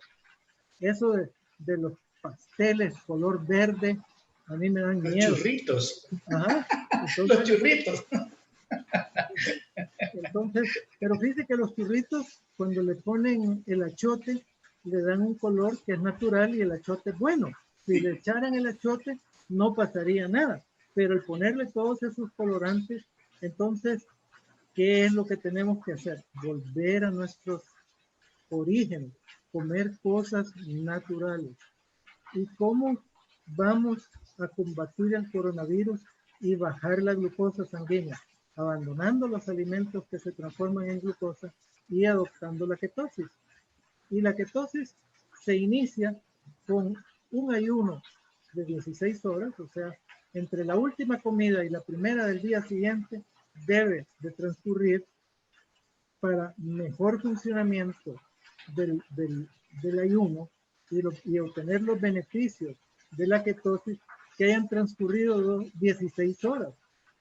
Eso de los pasteles color verde, a mí me dan miedo. Los churritos. Ajá. Entonces, los churritos. Entonces, pero fíjese que los churritos, cuando le ponen el achote, le dan un color que es natural y el achote es bueno. Si le echaran el achote, no pasaría nada. Pero al ponerle todos esos colorantes, entonces, ¿qué es lo que tenemos que hacer? Volver a nuestros orígenes, comer cosas naturales. ¿Y cómo vamos a combatir el coronavirus y bajar la glucosa sanguínea? Abandonando los alimentos que se transforman en glucosa y adoptando la ketosis. Y la ketosis se inicia con un ayuno de 16 horas, o sea, entre la última comida y la primera del día siguiente debe de transcurrir para mejor funcionamiento del ayuno y obtener los beneficios de la ketosis, que hayan transcurrido 16 horas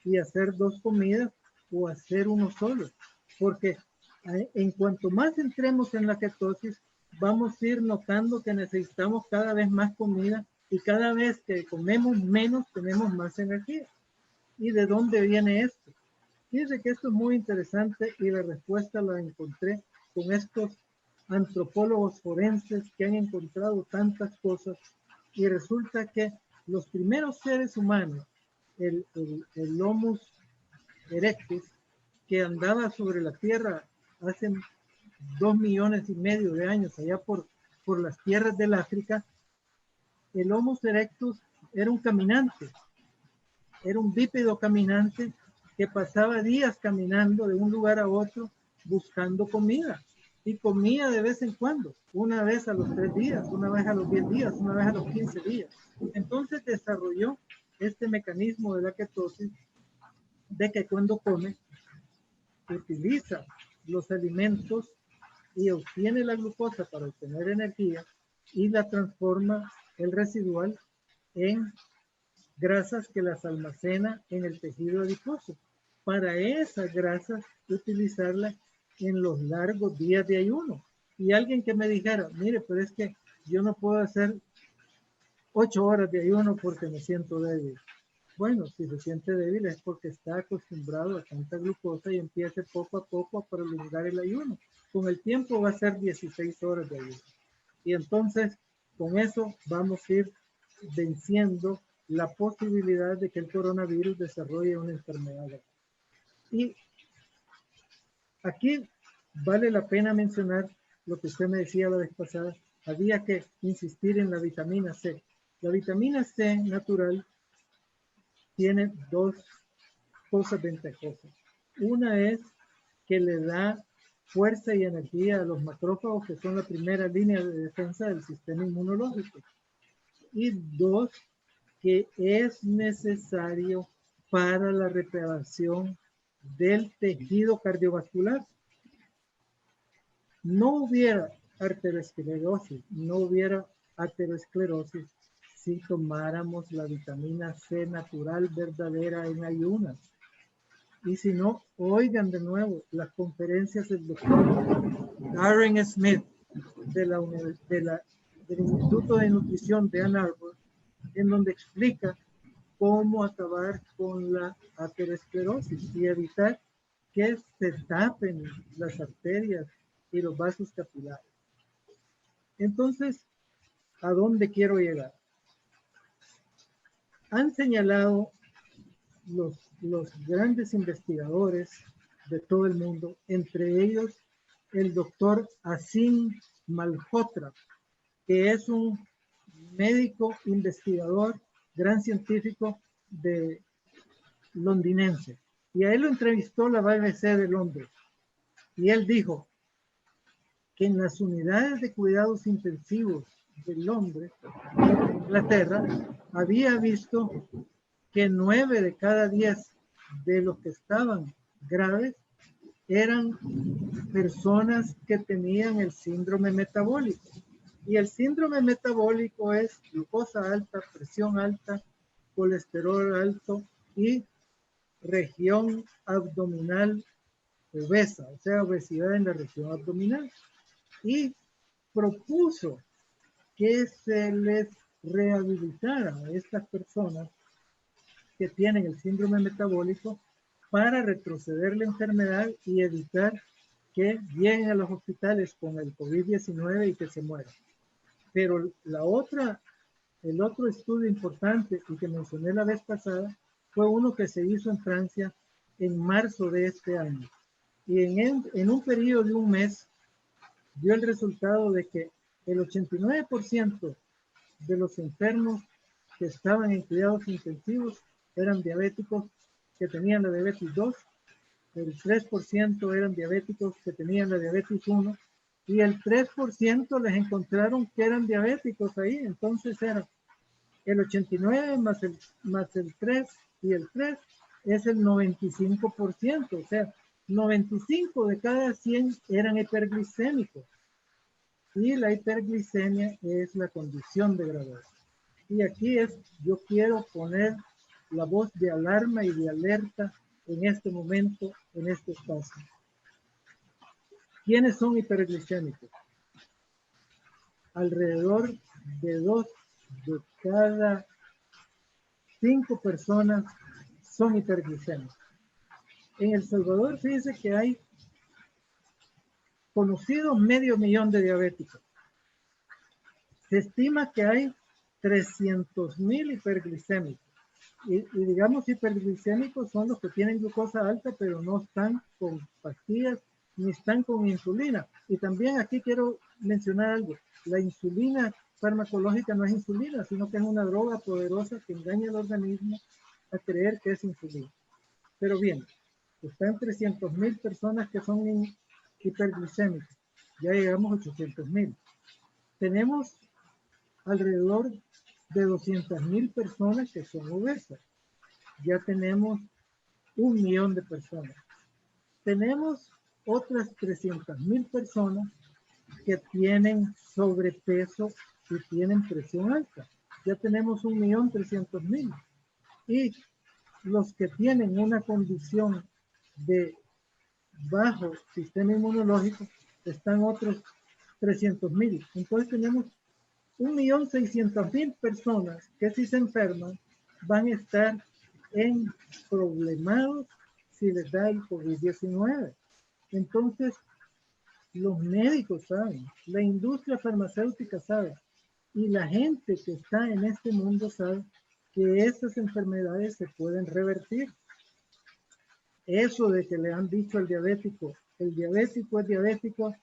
y hacer 2 comidas o hacer uno solo. Porque en cuanto más entremos en la ketosis, vamos a ir notando que necesitamos cada vez más comida y cada vez que comemos menos tenemos más energía. ¿Y de dónde viene esto? Fíjense que esto es muy interesante y la respuesta la encontré con estos antropólogos forenses que han encontrado tantas cosas, y resulta que los primeros seres humanos, el Homo erectus, que andaba sobre la tierra hace 2,5 millones de años allá por las tierras del África, el Homo erectus era un caminante, era un bípedo caminante que pasaba días caminando de un lugar a otro buscando comida, y comía de vez en cuando, una vez a los 3 días, una vez a los 10 días, una vez a los 15 días. Entonces desarrolló este mecanismo de la ketosis, de que cuando come, utiliza los alimentos y obtiene la glucosa para obtener energía y la transforma el residual en grasas que las almacena en el tejido adiposo. Para esas grasas, utilizarlas en los largos días de ayuno. Y alguien que me dijera, mire, pero es que yo no puedo hacer 8 horas de ayuno porque me siento débil. Bueno, si se siente débil es porque está acostumbrado a tanta glucosa y empiece poco a poco a prolongar el ayuno. Con el tiempo va a ser 16 horas de ayuno. Y entonces, con eso vamos a ir venciendo la posibilidad de que el coronavirus desarrolle una enfermedad. Y aquí vale la pena mencionar lo que usted me decía la vez pasada. Había que insistir en la vitamina C. La vitamina C natural tiene 2 cosas ventajosas. Una es que le da fuerza y energía a los macrófagos, que son la primera línea de defensa del sistema inmunológico. Y 2, que es necesario para la reparación del tejido cardiovascular. No hubiera arteriosclerosis, no hubiera aterosclerosis si tomáramos la vitamina C natural verdadera en ayunas. Y si no, oigan de nuevo las conferencias del doctor Darren Smith del Instituto de Nutrición de Ann Arbor, en donde explica cómo acabar con la aterosclerosis y evitar que se tapen las arterias y los vasos capilares. Entonces, ¿a dónde quiero llegar? Han señalado los grandes investigadores de todo el mundo, entre ellos el doctor Asim Malhotra, que es un médico investigador gran científico de londinense. Y a él lo entrevistó la BBC de Londres. Y él dijo que en las unidades de cuidados intensivos de Londres, Inglaterra, había visto que 9 de cada 10 de los que estaban graves eran personas que tenían el síndrome metabólico. Y el síndrome metabólico es glucosa alta, presión alta, colesterol alto y región abdominal obesa, o sea, obesidad en la región abdominal. Y propuso que se les rehabilitara a estas personas que tienen el síndrome metabólico para retroceder la enfermedad y evitar que lleguen a los hospitales con el COVID-19 y que se mueran. Pero el otro estudio importante y que mencioné la vez pasada fue uno que se hizo en Francia en marzo de este año. Y en un periodo de un mes dio el resultado de que el 89% de los enfermos que estaban en cuidados intensivos eran diabéticos que tenían la diabetes 2, el 3% eran diabéticos que tenían la diabetes 1 y el 3% les encontraron que eran diabéticos ahí. Entonces era el 89 más el 3 y el 3 es el 95%, o sea, 95 de cada 100 eran hiperglicémicos. Y la hiperglicemia es la condición de gravedad. Y aquí yo quiero poner la voz de alarma y de alerta en este momento, en este espacio. ¿Quiénes son hiperglicémicos? Alrededor de 2 de cada 5 personas son hiperglicémicos. En El Salvador, fíjense que hay conocidos 500,000 de diabéticos. Se estima que hay 300,000 hiperglicémicos. Y digamos, hiperglicémicos son los que tienen glucosa alta, pero no están con pastillas ni están con insulina. Y también aquí quiero mencionar algo. La insulina farmacológica no es insulina, sino que es una droga poderosa que engaña al organismo a creer que es insulina. Pero bien, están 300,000 personas que son hiperglicémicas. Ya llegamos a 800,000. Tenemos alrededor de 200,000 personas que son obesas. Ya tenemos 1,000,000 de personas. Tenemos otras 300,000 personas que tienen sobrepeso y tienen presión alta. Ya tenemos 1,300,000. Y los que tienen una condición de bajo sistema inmunológico están otros 300,000. Entonces tenemos 1,600,000 personas que si se enferman van a estar problemados si les da el COVID-19. Entonces, los médicos saben, la industria farmacéutica sabe, y la gente que está en este mundo sabe que estas enfermedades se pueden revertir. Eso de que le han dicho al diabético, el diabético es diabético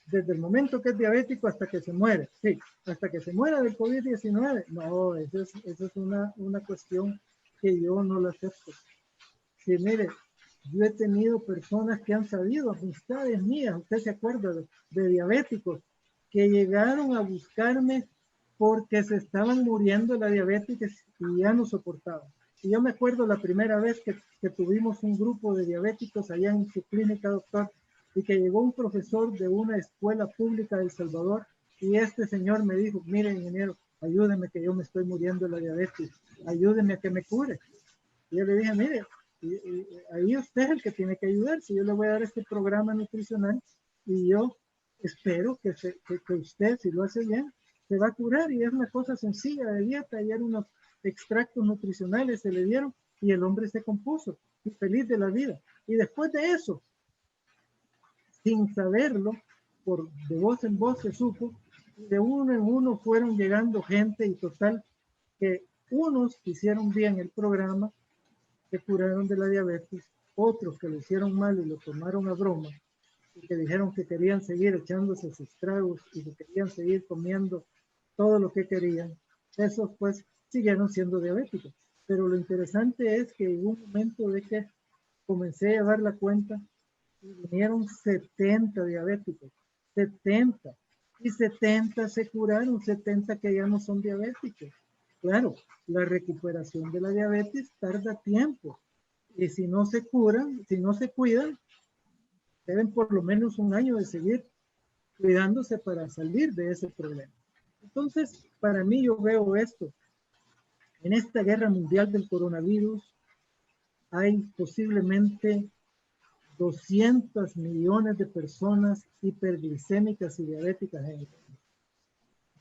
desde el momento que es diabético hasta que se muere. Sí, hasta que se muera del COVID-19. No, eso es una cuestión que yo no la acepto. Sí, mire, yo he tenido personas que han sabido, amistades mías, usted se acuerda de diabéticos, que llegaron a buscarme porque se estaban muriendo de la diabetes y ya no soportaban. Y yo me acuerdo la primera vez que tuvimos un grupo de diabéticos allá en su clínica, doctor, y que llegó un profesor de una escuela pública de El Salvador y este señor me dijo, mire, ingeniero, ayúdeme que yo me estoy muriendo de la diabetes, ayúdeme a que me cure. Y yo le dije, mire, ahí usted es el que tiene que ayudar, si yo le voy a dar este programa nutricional y yo espero que usted, si lo hace bien, se va a curar y es una cosa sencilla de dieta, y eran unos extractos nutricionales, se le dieron y el hombre se compuso y feliz de la vida. Y después de eso, sin saberlo, de voz en voz se supo, de uno en uno fueron llegando gente y total que unos hicieron bien el programa, se curaron de la diabetes, otros que lo hicieron mal y lo tomaron a broma y que dijeron que querían seguir echándose sus tragos y que querían seguir comiendo todo lo que querían. Esos pues siguieron siendo diabéticos. Pero lo interesante es que hubo un momento de que comencé a llevar la cuenta y vinieron 70 diabéticos, 70. Y 70 se curaron, 70 que ya no son diabéticos. Claro, la recuperación de la diabetes tarda tiempo. Y si no se curan, si no se cuidan, deben por lo menos un año de seguir cuidándose para salir de ese problema. Entonces, para mí yo veo esto. En esta guerra mundial del coronavirus hay posiblemente 200 millones de personas hiperglicémicas y diabéticas en el mundo.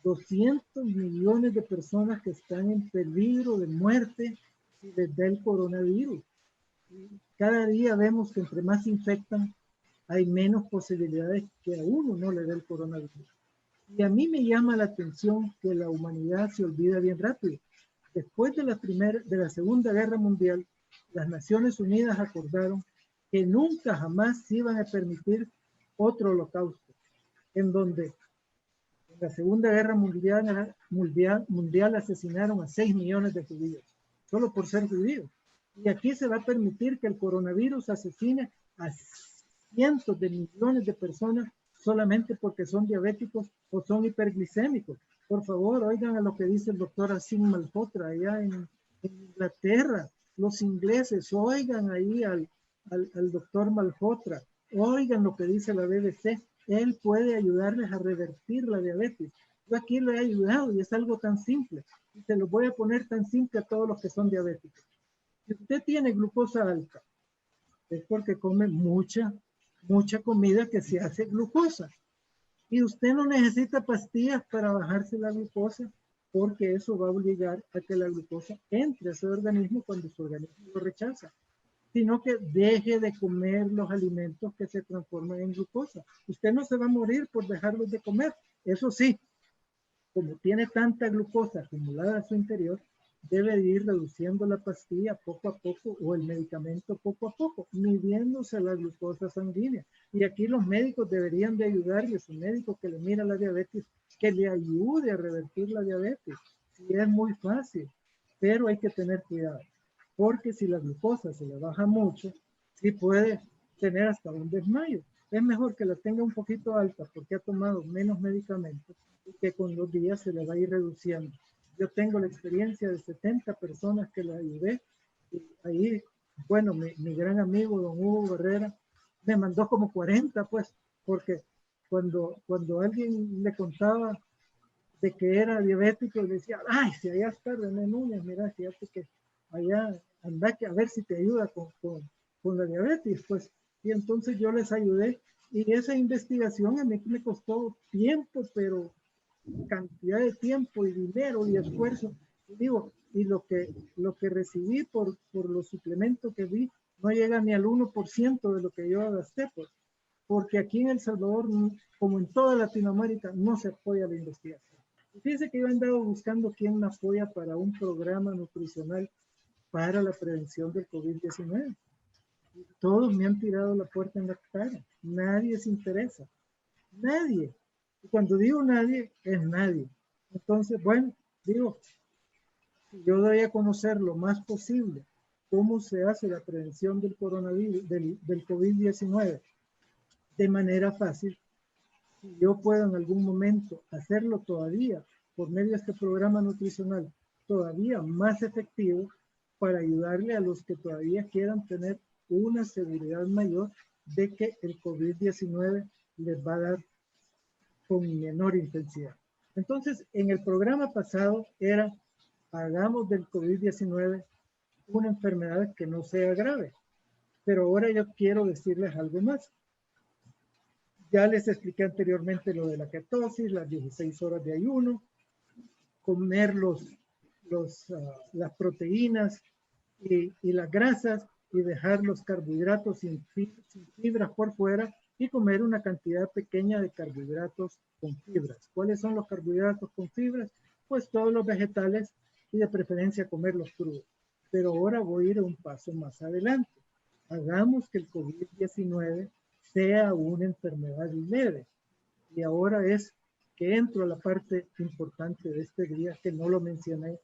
200 millones de personas que están en peligro de muerte si les da el coronavirus. Cada día vemos que entre más se infectan, hay menos posibilidades que a uno no le dé el coronavirus. Y a mí me llama la atención que la humanidad se olvida bien rápido. Después de la Segunda Guerra Mundial, las Naciones Unidas acordaron que nunca jamás se iban a permitir otro holocausto, en donde en la Segunda Guerra Mundial asesinaron a 6 millones de judíos, solo por ser judíos. Y aquí se va a permitir que el coronavirus asesine a cientos de millones de personas solamente porque son diabéticos o son hiperglicémicos. Por favor, oigan a lo que dice el doctor Asim Malhotra allá en Inglaterra. Los ingleses, oigan ahí al doctor Malhotra, oigan lo que dice la BBC. Él puede ayudarles a revertir la diabetes. Yo aquí lo he ayudado y es algo tan simple. Y se lo voy a poner tan simple a todos los que son diabéticos. Si usted tiene glucosa alta, es porque come mucha comida que se hace glucosa. Y usted no necesita pastillas para bajarse la glucosa, porque eso va a obligar a que la glucosa entre a su organismo cuando su organismo lo rechaza, sino que deje de comer los alimentos que se transforman en glucosa. Usted no se va a morir por dejarlos de comer. Eso sí, como tiene tanta glucosa acumulada a su interior, debe ir reduciendo la pastilla poco a poco o el medicamento poco a poco, midiéndose la glucosa sanguínea. Y aquí los médicos deberían de ayudarle, su médico que le mira la diabetes, que le ayude a revertir la diabetes. Y es muy fácil, pero hay que tener cuidado, porque si la glucosa se le baja mucho, sí puede tener hasta un desmayo. Es mejor que la tenga un poquito alta porque ha tomado menos medicamentos y que con los días se le va a ir reduciendo. Yo tengo la experiencia de 70 personas que la ayudé y ahí, bueno, mi gran amigo don Hugo Barrera me mandó como 40, pues, porque cuando alguien le contaba de que era diabético, le decía, ay, si allá está René Núñez, mira, fíjate que allá anda a ver si te ayuda con la diabetes, pues, y entonces yo les ayudé, y esa investigación a mí me costó tiempo, pero cantidad de tiempo y dinero y esfuerzo, y digo, y lo que recibí por los suplementos que vi, no llega ni al 1% de lo que yo gasté, pues, porque aquí en El Salvador, como en toda Latinoamérica, no se apoya la investigación. Y fíjense que yo he andado buscando quién me apoya para un programa nutricional para la prevención del COVID-19. Todos me han tirado la puerta en la cara. Nadie se interesa. Nadie. Y cuando digo nadie, es nadie. Entonces, bueno, digo, si yo doy a conocer lo más posible cómo se hace la prevención del coronavirus, del COVID-19, de manera fácil, si yo puedo en algún momento hacerlo todavía por medio de este programa nutricional, todavía más efectivo para ayudarle a los que todavía quieran tener una seguridad mayor de que el COVID-19 les va a dar con menor intensidad. Entonces, en el programa pasado era, hagamos del COVID-19 una enfermedad que no sea grave. Pero ahora yo quiero decirles algo más. Ya les expliqué anteriormente lo de la ketosis, las 16 horas de ayuno, comer las proteínas y las grasas y dejar los carbohidratos sin fibras por fuera y comer una cantidad pequeña de carbohidratos con fibras. ¿Cuáles son los carbohidratos con fibras? Pues todos los vegetales y de preferencia comerlos crudos. Pero ahora voy a ir un paso más adelante. Hagamos que el COVID-19 sea una enfermedad leve. Y ahora es que entro a la parte importante de este día que no lo mencioné.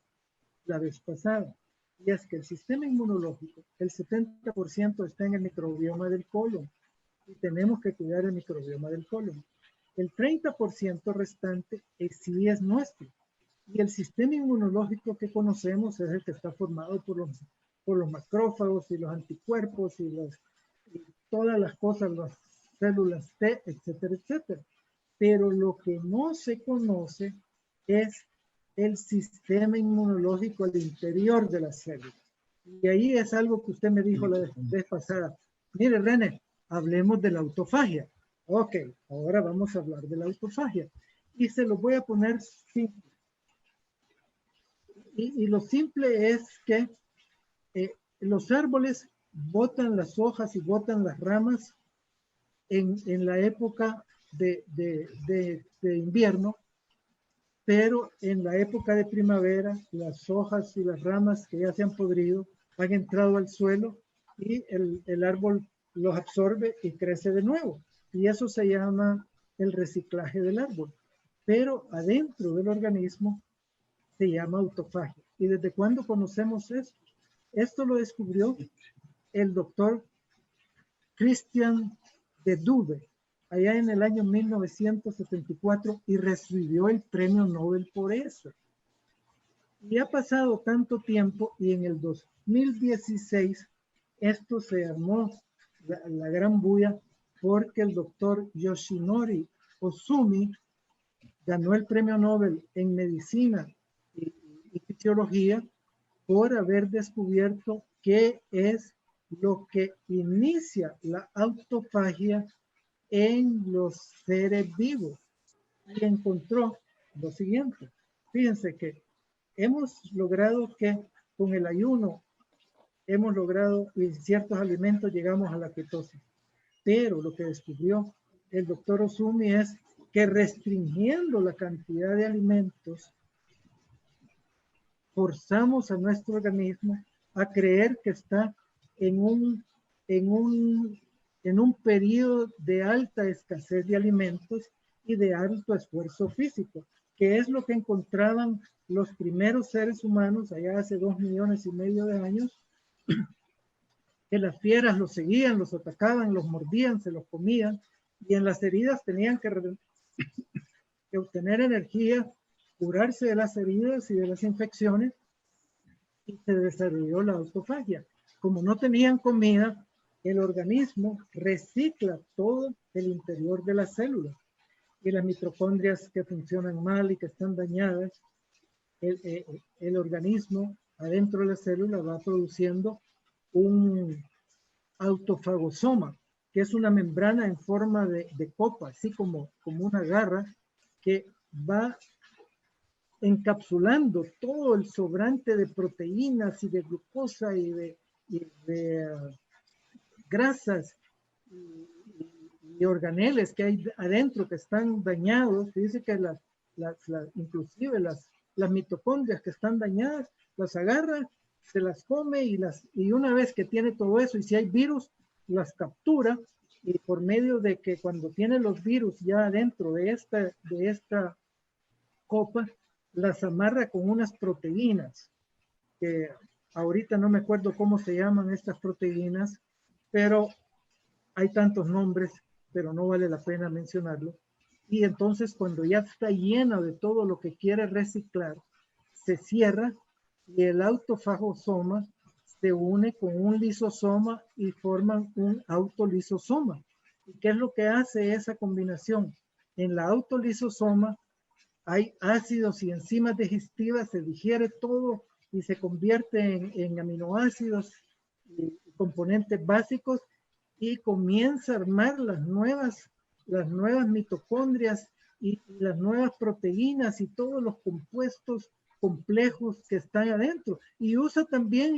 la vez pasada. Y es que el sistema inmunológico, el 70% está en el microbioma del colon. Y tenemos que cuidar el microbioma del colon. El 30% restante sí es nuestro. Y el sistema inmunológico que conocemos es el que está formado por los macrófagos y los anticuerpos y todas las cosas, las células T, etcétera, etcétera. Pero lo que no se conoce es el sistema inmunológico al interior de las células. Y ahí es algo que usted me dijo la vez pasada. Mire, René, hablemos de la autofagia. Ok, ahora vamos a hablar de la autofagia. Y se lo voy a poner simple. Y lo simple es que los árboles botan las hojas y botan las ramas en la época de invierno, pero en la época de primavera las hojas y las ramas que ya se han podrido han entrado al suelo y el árbol los absorbe y crece de nuevo. Y eso se llama el reciclaje del árbol. Pero adentro del organismo se llama autofagia. ¿Y desde cuándo conocemos esto? Esto lo descubrió el doctor Christian de Duve, allá en el año 1974, y recibió el premio Nobel por eso. Y ha pasado tanto tiempo, y en el 2016 esto se armó la gran bulla porque el doctor Yoshinori Ozumi ganó el premio Nobel en medicina y fisiología por haber descubierto qué es lo que inicia la autofagia en los seres vivos. Y encontró lo siguiente. Fíjense que hemos logrado que con el ayuno, hemos logrado en ciertos alimentos llegamos a la ketosis. Pero lo que descubrió el doctor Ozumi es que restringiendo la cantidad de alimentos, forzamos a nuestro organismo a creer que está en un periodo de alta escasez de alimentos y de alto esfuerzo físico, que es lo que encontraban los primeros seres humanos allá hace 2,5 millones de años, que las fieras los seguían, los atacaban, los mordían, se los comían, y en las heridas tenían que obtener energía, curarse de las heridas y de las infecciones, y se desarrolló la autofagia. Como no tenían comida, el organismo recicla todo el interior de las células, y las mitocondrias que funcionan mal y que están dañadas, el organismo adentro de la célula va produciendo un autofagosoma, que es una membrana en forma de copa, así como una garra, que va encapsulando todo el sobrante de proteínas y de glucosa y de grasas y organeles que hay adentro que están dañados. Dice que inclusive las mitocondrias que están dañadas, las agarra, se las come y una vez que tiene todo eso, y si hay virus, las captura, y por medio de que cuando tiene los virus ya adentro de esta copa, las amarra con unas proteínas, que ahorita no me acuerdo cómo se llaman estas proteínas, pero hay tantos nombres, pero no vale la pena mencionarlo. Y entonces cuando ya está llena de todo lo que quiere reciclar, se cierra y el autofagosoma se une con un lisosoma y forman un autolisosoma. ¿Y qué es lo que hace esa combinación? En la autolisosoma hay ácidos y enzimas digestivas, se digiere todo y se convierte en aminoácidos y componentes básicos, y comienza a armar las nuevas mitocondrias y las nuevas proteínas y todos los compuestos complejos que están adentro. Y usa también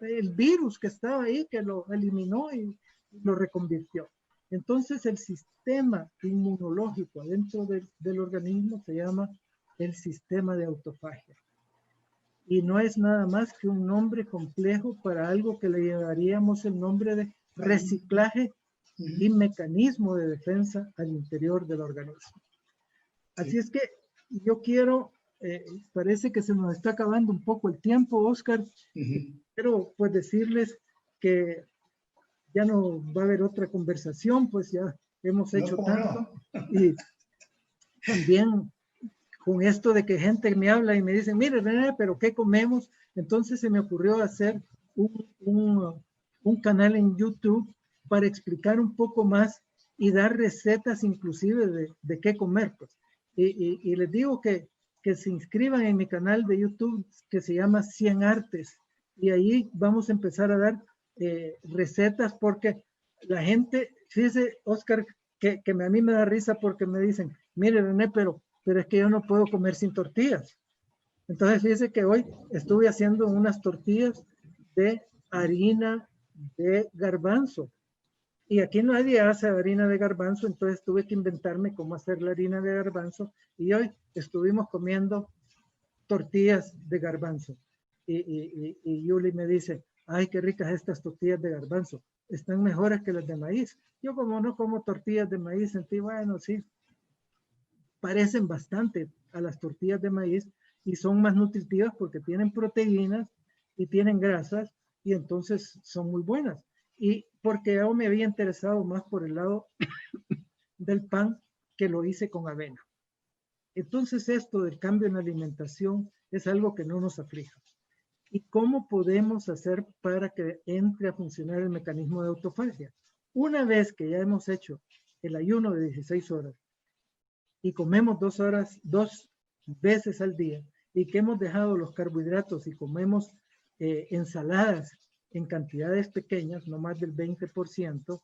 el virus que estaba ahí, que lo eliminó y lo reconvirtió. Entonces el sistema inmunológico dentro del organismo se llama el sistema de autofagia. Y no es nada más que un nombre complejo para algo que le llevaríamos el nombre de reciclaje y mecanismo de defensa al interior del organismo. Así es que yo quiero parece que se nos está acabando un poco el tiempo, Oscar. Pero pues decirles que ya no va a haber otra conversación, pues ya hemos hecho tanto. No. Y también con esto de que gente me habla y me dice, mire René, pero ¿qué comemos? Entonces se me ocurrió hacer un canal en YouTube para explicar un poco más y dar recetas inclusive de qué comer. Pues. Y les digo que se inscriban en mi canal de YouTube que se llama 100 Artes. Y ahí vamos a empezar a dar recetas porque la gente, fíjese, Oscar, que a mí me da risa porque me dicen, mire René, pero es que yo no puedo comer sin tortillas. Entonces fíjese que hoy estuve haciendo unas tortillas de harina de garbanzo. Y aquí nadie hace harina de garbanzo, entonces tuve que inventarme cómo hacer la harina de garbanzo. Y hoy estuvimos comiendo tortillas de garbanzo. Y Yuli me dice, ay, qué ricas estas tortillas de garbanzo. Están mejores que las de maíz. Yo como no como tortillas de maíz, sentí, bueno, sí, parecen bastante a las tortillas de maíz y son más nutritivas porque tienen proteínas y tienen grasas y entonces son muy buenas. Y porque yo me había interesado más por el lado del pan que lo hice con avena. Entonces esto del cambio en la alimentación es algo que no nos aflige. ¿Y cómo podemos hacer para que entre a funcionar el mecanismo de autofagia? Una vez que ya hemos hecho el ayuno de 16 horas y comemos 2 veces al día y que hemos dejado los carbohidratos y comemos ensaladas en cantidades pequeñas, no más del 20%,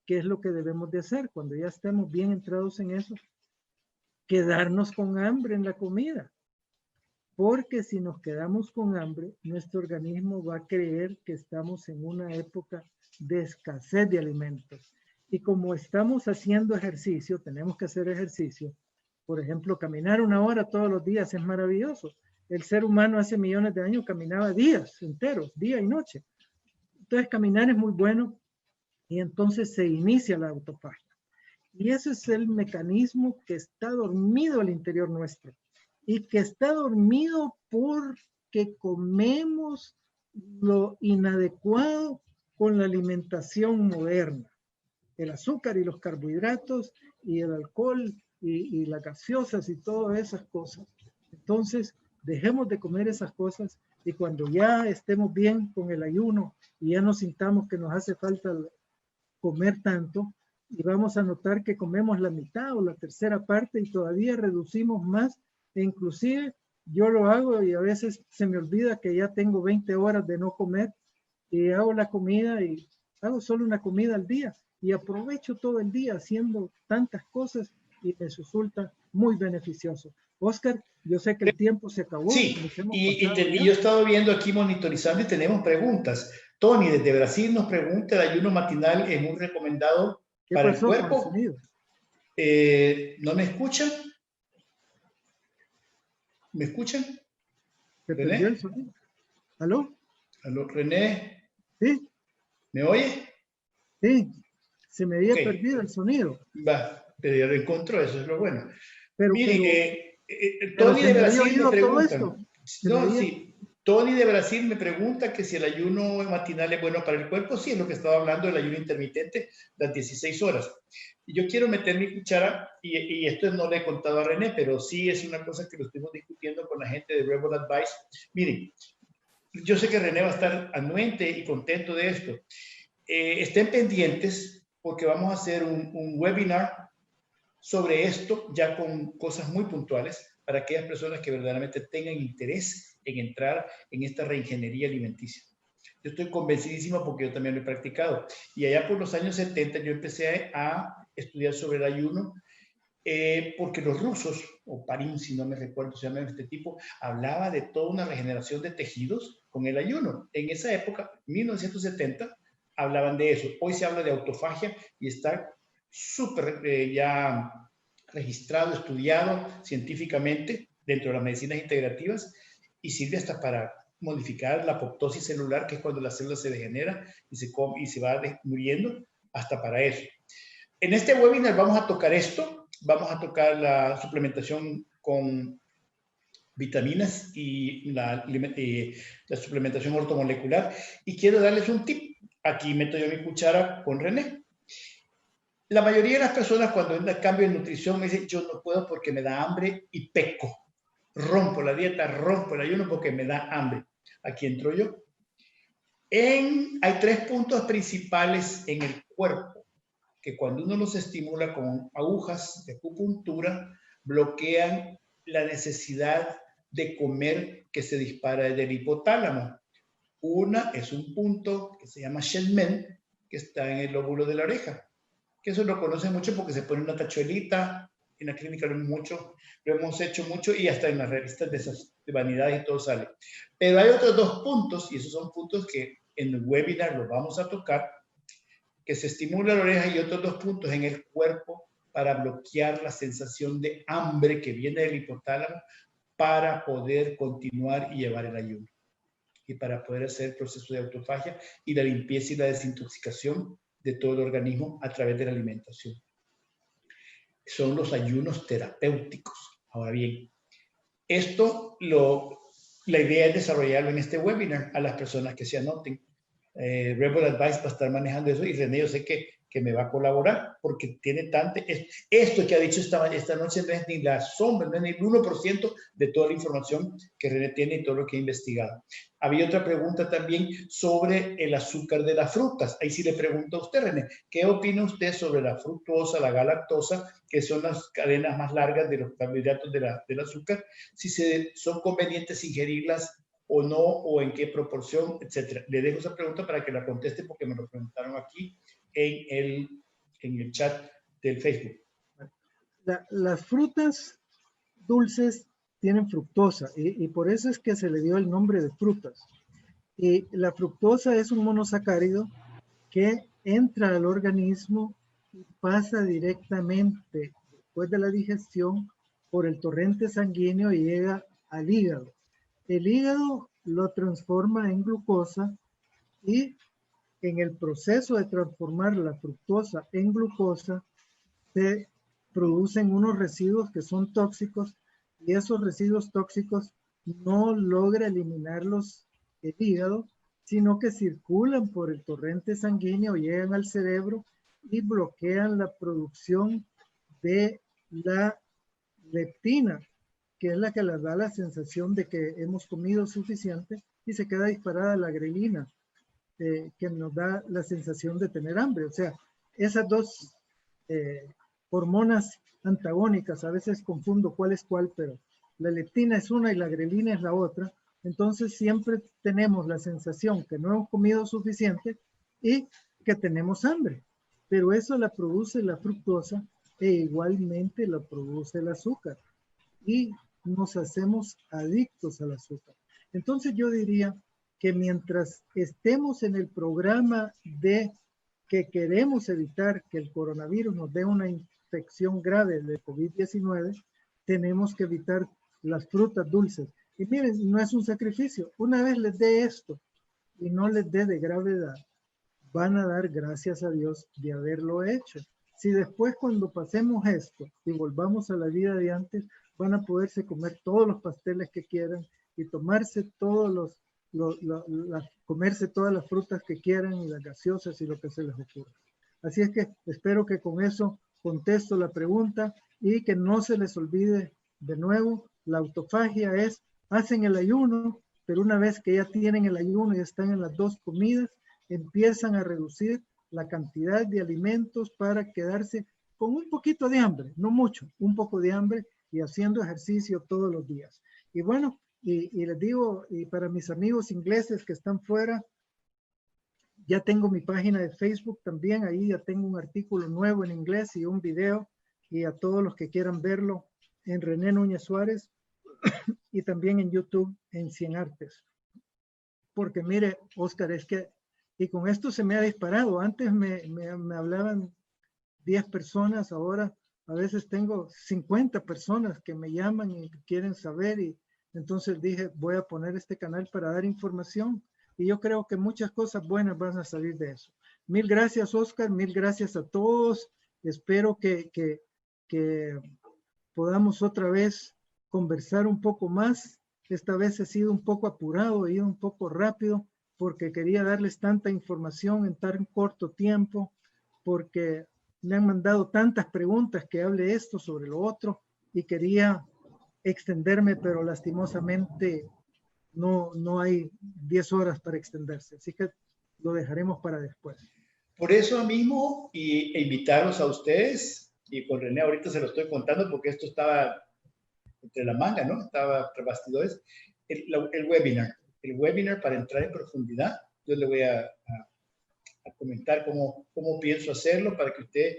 ¿qué es lo que debemos de hacer? Cuando ya estemos bien entrados en eso, quedarnos con hambre en la comida. Porque si nos quedamos con hambre, nuestro organismo va a creer que estamos en una época de escasez de alimentos. Y como estamos haciendo ejercicio, tenemos que hacer ejercicio. Por ejemplo, caminar 1 hora todos los días es maravilloso. El ser humano hace millones de años caminaba días enteros, día y noche. Entonces caminar es muy bueno y entonces se inicia la autofagia. Y ese es el mecanismo que está dormido al interior nuestro y que está dormido porque comemos lo inadecuado con la alimentación moderna. El azúcar y los carbohidratos y el alcohol y las gaseosas y todas esas cosas. Entonces, dejemos de comer esas cosas y cuando ya estemos bien con el ayuno y ya no sintamos que nos hace falta comer tanto, y vamos a notar que comemos la mitad o la tercera parte y todavía reducimos más, e inclusive yo lo hago y a veces se me olvida que ya tengo 20 horas de no comer y hago la comida y hago solo una comida al día y aprovecho todo el día haciendo tantas cosas y me resulta muy beneficioso. Oscar, yo sé que el tiempo se acabó. Sí, y yo he estado viendo aquí monitorizando y tenemos preguntas. Tony desde Brasil nos pregunta, ¿el ayuno matinal es muy recomendado para el cuerpo? ¿No me escuchan? ¿Me escuchan? ¿Se perdió el sonido? ¿Aló? ¿Aló, René? Sí. ¿Me oye? Sí, se me había perdido el sonido. Va, pero ya lo encontró, eso es lo bueno. Pero, mire, Tony de Brasil me pregunta. No, sí. Tony de Brasil me pregunta que si el ayuno matinal es bueno para el cuerpo. Sí, es lo que estaba hablando del ayuno intermitente, las 16 horas. Y yo quiero meter mi cuchara, y esto no le he contado a René, pero sí es una cosa que lo estuvimos discutiendo con la gente de Rebel Advice. Miren, yo sé que René va a estar anuente y contento de esto. Estén pendientes porque vamos a hacer un webinar sobre esto, ya con cosas muy puntuales, para aquellas personas que verdaderamente tengan interés en entrar en esta reingeniería alimenticia. Yo estoy convencidísimo porque yo también lo he practicado. Y allá por los años 70 yo empecé a estudiar sobre el ayuno porque los rusos, o Parín, si no me recuerdo, se llama este tipo, hablaba de toda una regeneración de tejidos con el ayuno. En esa época, 1970, hablaban de eso. Hoy se habla de autofagia y está súper ya registrado, estudiado científicamente dentro de las medicinas integrativas y sirve hasta para modificar la apoptosis celular, que es cuando la célula se degenera y se va muriendo, hasta para eso. En este webinar vamos a tocar esto, vamos a tocar la suplementación con vitaminas y la suplementación ortomolecular. Y quiero darles un tip. Aquí meto yo mi cuchara con René. La mayoría de las personas cuando cambio de nutrición me dicen, yo no puedo porque me da hambre y peco. Rompo la dieta, rompo el ayuno porque me da hambre. Aquí entro yo. Hay 3 puntos principales en el cuerpo que cuando uno los estimula con agujas de acupuntura, bloquean la necesidad de comer que se dispara desde el hipotálamo. Una es un punto que se llama Shenmen, que está en el lóbulo de la oreja, que eso lo conocen mucho porque se pone una tachuelita, en la clínica lo hemos hecho mucho y hasta en las revistas de vanidades y todo sale. Pero hay otros 2 puntos, y esos son puntos que en el webinar los vamos a tocar, que se estimula la oreja y otros 2 puntos en el cuerpo para bloquear la sensación de hambre que viene del hipotálamo para poder continuar y llevar el ayuno. Y para poder hacer el proceso de autofagia y la limpieza y la desintoxicación de todo el organismo a través de la alimentación. Son los ayunos terapéuticos. Ahora bien, la idea es desarrollarlo en este webinar a las personas que se anoten. Rebel Advice va a estar manejando eso y René yo sé que me va a colaborar porque tiene tanto, esto que ha dicho esta noche no es ni la sombra, no es ni el 1% de toda la información que René tiene y todo lo que ha investigado. Había otra pregunta también sobre el azúcar de las frutas. Ahí sí le pregunto a usted, René, ¿qué opina usted sobre la fructosa, la galactosa, que son las cadenas más largas de los carbohidratos del azúcar? Si son convenientes ingerirlas o no, o en qué proporción, etcétera. Le dejo esa pregunta para que la conteste porque me lo preguntaron aquí en el chat del Facebook. Las frutas dulces tienen fructosa y por eso es que se le dio el nombre de frutas. Y la fructosa es un monosacárido que entra al organismo y pasa directamente después de la digestión por el torrente sanguíneo y llega al hígado. El hígado lo transforma en glucosa y en el proceso de transformar la fructosa en glucosa se producen unos residuos que son tóxicos y esos residuos tóxicos no logra eliminarlos el hígado, sino que circulan por el torrente sanguíneo, llegan al cerebro y bloquean la producción de la leptina, que es la que les da la sensación de que hemos comido suficiente y se queda disparada la grelina, que nos da la sensación de tener hambre. O sea, esas dos hormonas antagónicas, a veces confundo cuál es cuál, pero la leptina es una y la grelina es la otra. Entonces siempre tenemos la sensación que no hemos comido suficiente y que tenemos hambre. Pero eso la produce la fructosa e igualmente la produce el azúcar. Y nos hacemos adictos al azúcar. Entonces yo diría que mientras estemos en el programa de que queremos evitar que el coronavirus nos dé una infección grave de COVID-19, tenemos que evitar las frutas dulces. Y miren, no es un sacrificio. Una vez les dé esto y no les dé de gravedad, van a dar gracias a Dios de haberlo hecho. Si después cuando pasemos esto y volvamos a la vida de antes, van a poderse comer todos los pasteles que quieran y tomarse todos comerse todas las frutas que quieran y las gaseosas y lo que se les ocurra. Así es que espero que con eso contesto la pregunta y que no se les olvide de nuevo, la autofagia es, hacen el ayuno, pero una vez que ya tienen el ayuno y están en las 2 comidas, empiezan a reducir la cantidad de alimentos para quedarse con un poquito de hambre, no mucho, un poco de hambre y haciendo ejercicio todos los días. Y bueno, y les digo, y para mis amigos ingleses que están fuera, ya tengo mi página de Facebook también, ahí ya tengo un artículo nuevo en inglés y un video, y a todos los que quieran verlo en René Núñez Suárez y también en YouTube en 100 Artes. Porque mire, Oscar, es que, y con esto se me ha disparado, antes me hablaban 10 personas, ahora a veces tengo 50 personas que me llaman y quieren saber, y entonces dije, voy a poner este canal para dar información y yo creo que muchas cosas buenas van a salir de eso. Mil gracias, Oscar, mil gracias a todos. Espero que podamos otra vez conversar un poco más. Esta vez he sido un poco apurado, he ido un poco rápido, porque quería darles tanta información en tan corto tiempo, porque me han mandado tantas preguntas que hable esto sobre lo otro, y quería extenderme, pero lastimosamente no hay 10 horas para extenderse, así que lo dejaremos para después. Por eso mismo, e invitarlos a ustedes, y con René ahorita se lo estoy contando porque esto estaba entre la manga, ¿no? Estaba tras bastidores, el webinar para entrar en profundidad. Yo le voy a comentar cómo pienso hacerlo para que usted,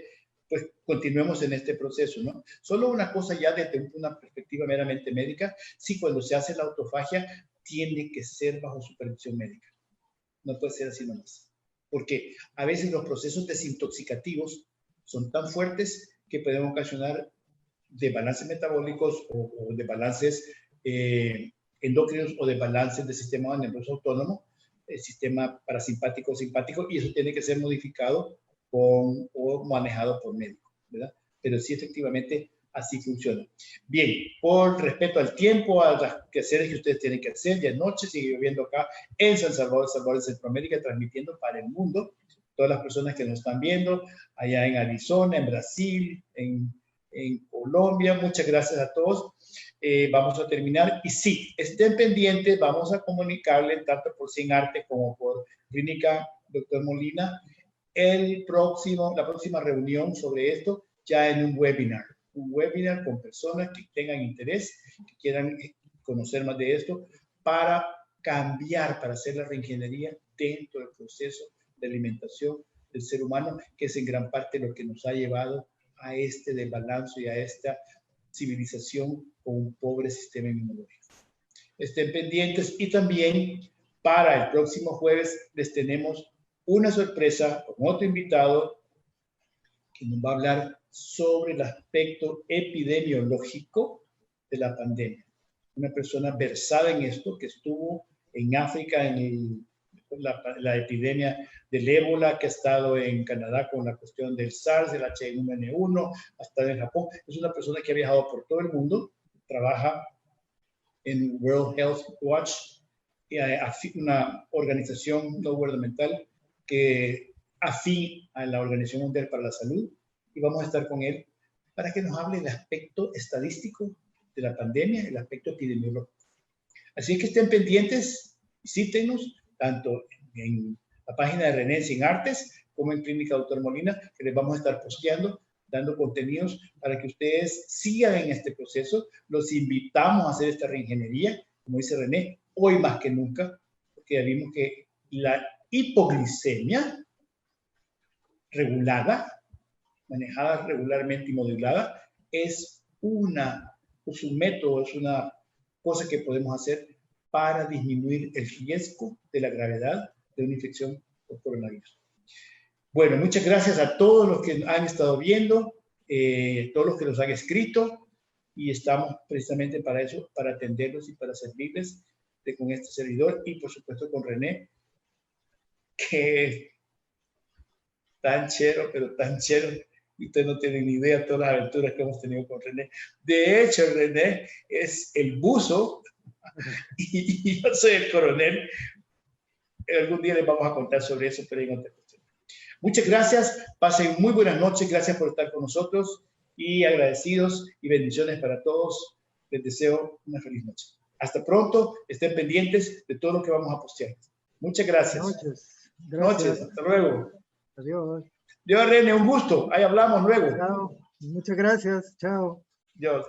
pues, continuemos en este proceso, ¿no? Solo una cosa ya desde una perspectiva meramente médica, sí, cuando se hace la autofagia, tiene que ser bajo supervisión médica. No puede ser así nomás. Porque a veces los procesos desintoxicativos son tan fuertes que pueden ocasionar desbalances metabólicos o desbalances endocrinos o desbalances del sistema nervioso autónomo, el sistema parasimpático o simpático, y eso tiene que ser modificado o manejado por médico, ¿verdad? Pero sí, efectivamente, así funciona. Bien, por respeto al tiempo, a las quehaceres que ustedes tienen que hacer, ya es noche, sigue lloviendo acá en San Salvador, en Centroamérica, transmitiendo para el mundo, todas las personas que nos están viendo, allá en Arizona, en Brasil, en Colombia. Muchas gracias a todos. Vamos a terminar. Y sí, estén pendientes, vamos a comunicarle tanto por CINARTE como por Clínica Dr. Molina la próxima reunión sobre esto, ya en un webinar con personas que tengan interés, que quieran conocer más de esto, para cambiar, para hacer la reingeniería dentro del proceso de alimentación del ser humano, que es en gran parte lo que nos ha llevado a este desbalance y a esta civilización con un pobre sistema inmunológico. Estén pendientes, y también para el próximo jueves les tenemos una sorpresa con otro invitado que nos va a hablar sobre el aspecto epidemiológico de la pandemia. Una persona versada en esto, que estuvo en África en la epidemia del ébola, que ha estado en Canadá con la cuestión del SARS, del H1N1, ha estado en Japón. Es una persona que ha viajado por todo el mundo, trabaja en World Health Watch, una organización no gubernamental que afín a la Organización Mundial para la Salud, y vamos a estar con él para que nos hable del aspecto estadístico de la pandemia, el aspecto epidemiológico. Así que estén pendientes, visítenos, tanto en la página de René Sin Artes como en Clínica Dr. Molina, que les vamos a estar posteando, dando contenidos para que ustedes sigan en este proceso. Los invitamos a hacer esta reingeniería, como dice René, hoy más que nunca, porque ya vimos que la hipoglicemia regulada, manejada regularmente y modulada, es un método, es una cosa que podemos hacer para disminuir el riesgo de la gravedad de una infección por coronavirus. Bueno, muchas gracias a todos los que han estado viendo, todos los que nos han escrito, y estamos precisamente para eso, para atenderlos y para servirles con este servidor, y por supuesto con René, que tan chero, pero tan chero, y usted no tiene ni idea de todas las aventuras que hemos tenido con René. De hecho, René es el buzo y yo soy el coronel. Algún día les vamos a contar sobre eso, pero en otra cuestión. Muchas gracias, pasen muy buenas noches, gracias por estar con nosotros, y agradecidos, y bendiciones para todos. Les deseo una feliz noche. Hasta pronto, estén pendientes de todo lo que vamos a postear. Muchas gracias. Noches. Noches, hasta luego. Adiós. Dios, René, un gusto. Ahí hablamos luego. Chao. Muchas gracias. Chao. Dios.